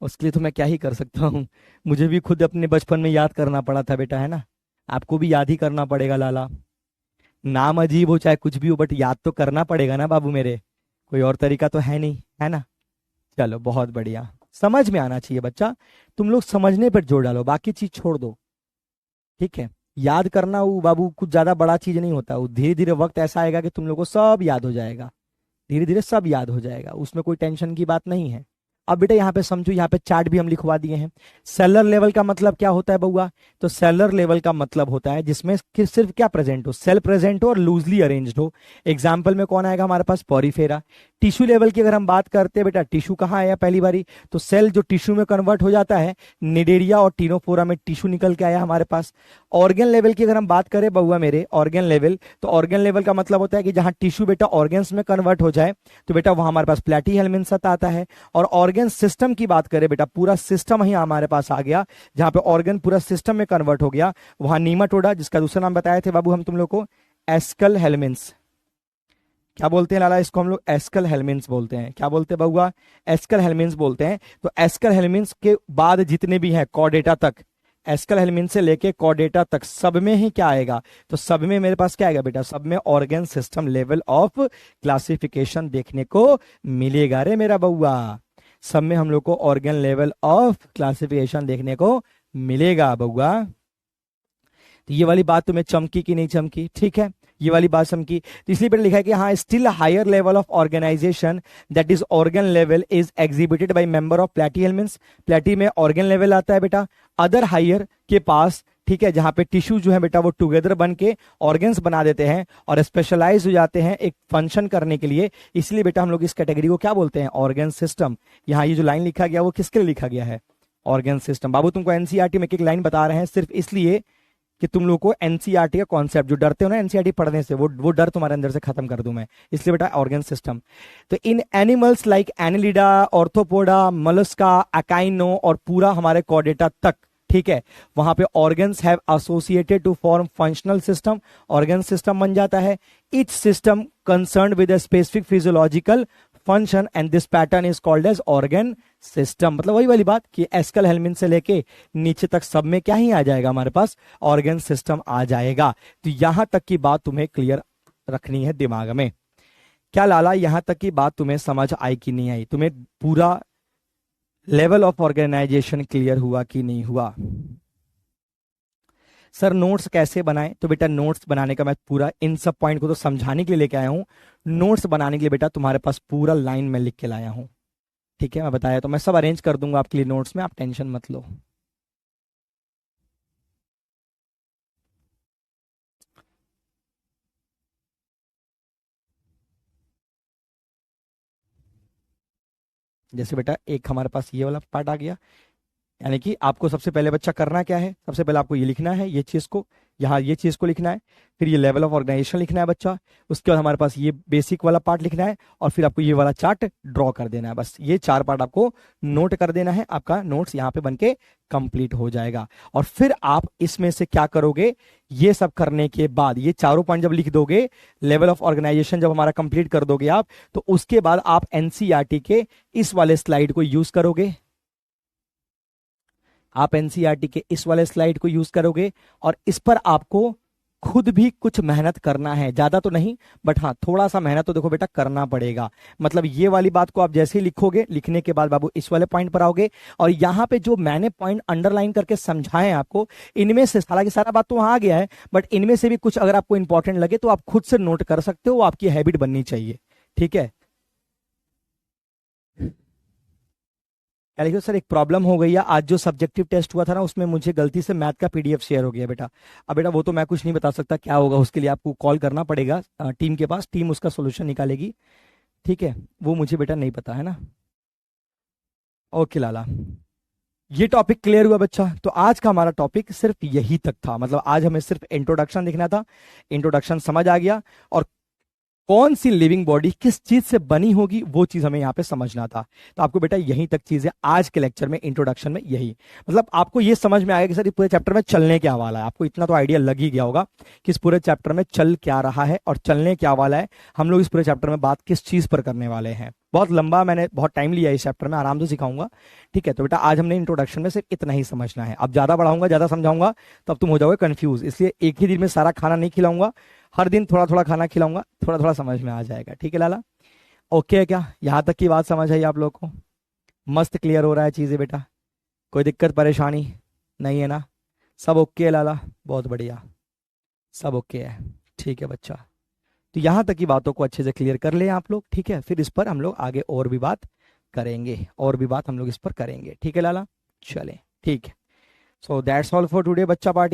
उसके लिए तो मैं क्या ही कर सकता हूँ। मुझे भी खुद अपने बचपन में याद करना पड़ा था बेटा, है ना, आपको भी याद ही करना पड़ेगा लाला। नाम अजीब हो चाहे कुछ भी हो बट याद तो करना पड़ेगा ना बाबू मेरे, कोई और तरीका तो है नहीं, है ना। चलो बहुत बढ़िया, समझ में आना चाहिए बच्चा, तुम लोग समझने पर जोर डालो, बाकी चीज छोड़ दो, ठीक है। याद करना वो बाबू कुछ ज्यादा बड़ा चीज नहीं होता, वो धीरे धीरे वक्त ऐसा आएगा कि तुम लोग को सब याद हो जाएगा, धीरे धीरे सब याद हो जाएगा, उसमें कोई टेंशन की बात नहीं है। अब बेटा यहाँ पे समझो, यहाँ पे चार्ट भी हम लिखवा दिए हैं। सेलर लेवल का मतलब क्या होता है बउआ, तो सेलर लेवल का मतलब होता है जिसमें सिर्फ क्या प्रेजेंट हो, सेल प्रेजेंट हो और लूजली अरेंज्ड हो। एग्जाम्पल में कौन आएगा हमारे पास, पॉरीफेरा। टिश्यू लेवल की अगर हम बात करते हैं बेटा, टिश्यू कहाँ आया पहली बारी, तो सेल जो टिश्यू में कन्वर्ट हो जाता है, निडेरिया और टीनोफोरा में टिश्यू निकल के आया हमारे पास। ऑर्गन लेवल की अगर हम बात करें बउआ मेरे, ऑर्गन लेवल, तो ऑर्गन लेवल का मतलब होता है कि जहां टिश्यू बेटा ऑर्गन्स में कन्वर्ट हो जाए तो बेटा वहां हमारे पास प्लेटीहेल्मिन्थ आता है। और ऑर्गन सिस्टम की बात करें बेटा, पूरा सिस्टम ही हमारे पास आ गया, जहां पे ऑर्गन पूरा सिस्टम में कन्वर्ट हो गया, वहां नीमाटोडा, जिसका दूसरा नाम बताए थे बाबू हम तुम लोग को, एस्कल हेलमिन्स। क्या बोलते हैं लाला इसको हम लोग, एस्कल हेलमिन्स बोलते हैं। क्या बोलते हैं बउआ, एस्कल हेलमिन्स बोलते हैं। तो एस्कल हेलमिन्स के बाद जितने भी हैं कॉर्डेटा तक, एस्कल हेलमिन्स से लेके कॉर्डेटा तक सब में ही क्या आएगा, तो सब में मेरे पास क्या आएगा बेटा, सब में organ system level of classification देखने को मिलेगा रे मेरा बउआ, सब में हम लोग को ऑर्गन लेवल ऑफ क्लासिफिकेशन देखने को मिलेगा बउआ। तो ये वाली बात तुम्हें चमकी कि नहीं चमकी, ठीक है, ये वाली बात चमकी। तो इसलिए बेटा लिखा है कि हाँ, still higher level of organisation that is organ level is exhibited by member of platyhelminths. Platy में ऑर्गन लेवल आता है बेटा, अदर हायर के पास, ठीक है, जहां पे टिश्यू जो है बेटा वो टुगेदर बन के ऑर्गन्स बना देते हैं और स्पेशलाइज हो जाते हैं एक फंक्शन करने के लिए। इसलिए बेटा हम लोग इस कैटेगरी को क्या बोलते हैं, ऑर्गन सिस्टम। यहाँ ये जो लाइन लिखा गया वो किसके लिए लिखा गया है, ऑर्गन सिस्टम। बाबू तुमको एनसीईआरटी में एक लाइन बता रहे हैं सिर्फ इसलिए कि तुम लोग को एनसीईआरटी का कॉन्सेप्ट, जो डरते हो ना एनसीईआरटी पढ़ने से, वो डर तुम्हारे अंदर से खत्म कर दूं मैं, इसलिए बेटा ऑर्गन सिस्टम। तो in animals like annelida, arthropoda, mollusca, अकाइनो और पूरा हमारे कॉर्डेटा तक, ठीक है, वहां पे organs have associated to form functional system, organ system बन जाता है। Each system concerned with a specific physiological function and this pattern is called as organ system. मतलब वही वाली बात कि एस्कल हेलमिन से लेके नीचे तक सब में क्या ही आ जाएगा हमारे पास, ऑर्गन सिस्टम आ जाएगा। तो यहां तक की बात तुम्हें क्लियर रखनी है दिमाग में। क्या लाला यहां तक की बात तुम्हें समझ आई कि नहीं आई, तुम्हें पूरा लेवल ऑफ ऑर्गेनाइजेशन क्लियर हुआ कि नहीं हुआ। सर नोट्स कैसे बनाएं, तो बेटा नोट्स बनाने का मैं पूरा इन सब पॉइंट को तो समझाने के लिए लेके आया हूं, नोट्स बनाने के लिए बेटा तुम्हारे पास पूरा लाइन में लिख के लाया हूं, ठीक है, मैं बताया तो मैं सब अरेंज कर दूंगा आपके लिए नोट्स में, आप टेंशन मत लो। जैसे बेटा एक हमारे पास ये वाला पार्ट आ गया, यानी कि आपको सबसे पहले बच्चा करना क्या है, सबसे पहले आपको ये लिखना है, ये चीज को यहाँ ये चीज को लिखना है, फिर ये लेवल ऑफ ऑर्गेनाइजेशन लिखना है बच्चा, उसके बाद हमारे पास ये बेसिक वाला पार्ट लिखना है, और फिर आपको ये वाला चार्ट ड्रॉ कर देना है। बस ये 4 पार्ट आपको नोट कर देना है, आपका नोट्स यहाँ पे बन के कंप्लीट हो जाएगा। और फिर आप इसमें से क्या करोगे, ये सब करने के बाद ये चारों पॉइंट जब लिख दोगे, लेवल ऑफ ऑर्गेनाइजेशन जब हमारा कंप्लीट कर दोगे आप, तो उसके बाद आप एनसीईआरटी के इस वाले स्लाइड को यूज करोगे, आप एनसीईआरटी के इस वाले स्लाइड को यूज करोगे, और इस पर आपको खुद भी कुछ मेहनत करना है, ज्यादा तो नहीं बट हाँ थोड़ा सा मेहनत तो देखो बेटा करना पड़ेगा। मतलब ये वाली बात को आप जैसे ही लिखोगे, लिखने के बाद बाबू इस वाले पॉइंट पर आओगे, और यहाँ पे जो मैंने पॉइंट अंडरलाइन करके समझाए हैं आपको, इनमें से हालांकि सारा बात तो वहां आ गया है, बट इनमें से भी कुछ अगर आपको इंपॉर्टेंट लगे तो आप खुद से नोट कर सकते हो, वो आपकी हैबिट बननी चाहिए। ठीक है, लिखो सर एक प्रॉब्लम हो गई है, आज जो सब्जेक्टिव टेस्ट हुआ था ना उसमें मुझे गलती से मैथ का पीडीएफ शेयर हो गया बेटा। अब बेटा वो तो मैं कुछ नहीं बता सकता क्या होगा, उसके लिए आपको कॉल करना पड़ेगा टीम के पास, टीम उसका सोल्यूशन निकालेगी। ठीक है, वो मुझे बेटा नहीं पता है ना। ओके लाला, ये टॉपिक क्लियर हुआ बच्चा। तो आज का हमारा टॉपिक सिर्फ यही तक था, मतलब आज हमें सिर्फ इंट्रोडक्शन देखना था, इंट्रोडक्शन समझ आ गया, और कौन सी लिविंग बॉडी किस चीज से बनी होगी वो चीज हमें यहाँ पे समझना था। तो आपको बेटा यहीं तक चीज है आज के लेक्चर में, इंट्रोडक्शन में यही, मतलब आपको ये समझ में आएगा कि सर इस पूरे चैप्टर में चलने क्या वाला है, आपको इतना तो आइडिया लग ही गया होगा कि इस पूरे चैप्टर में चल क्या रहा है और चलने क्या वाला है, हम लोग इस पूरे चैप्टर में बात किस चीज पर करने वाले हैं। बहुत लंबा, मैंने बहुत टाइम लिया इस चैप्टर में, आराम से सिखाऊंगा। ठीक है, तो बेटा आज हमने इंट्रोडक्शन में सिर्फ इतना ही समझना है, अब ज्यादा बढ़ाऊंगा ज्यादा समझाऊंगा तब तुम हो जाओगे कंफ्यूज, इसलिए एक ही दिन में सारा खाना नहीं खिलाऊंगा, हर दिन थोड़ा थोड़ा खाना खिलाऊंगा, थोड़ा थोड़ा समझ में आ जाएगा। ठीक है लाला, ओके है क्या, यहाँ तक की बात समझ आई आप लोग को? मस्त क्लियर हो रहा है चीजें बेटा, कोई दिक्कत परेशानी नहीं है ना? सब ओके है लाला, बहुत बढ़िया, सब ओके है। ठीक है बच्चा, तो यहाँ तक की बातों को अच्छे से क्लियर कर ले आप लोग। ठीक है, फिर इस पर हम लोग आगे और भी बात करेंगे, और भी बात हम लोग इस पर करेंगे। ठीक है लाला, चले ठीक है। So that's all for today बच्चा पार्टी।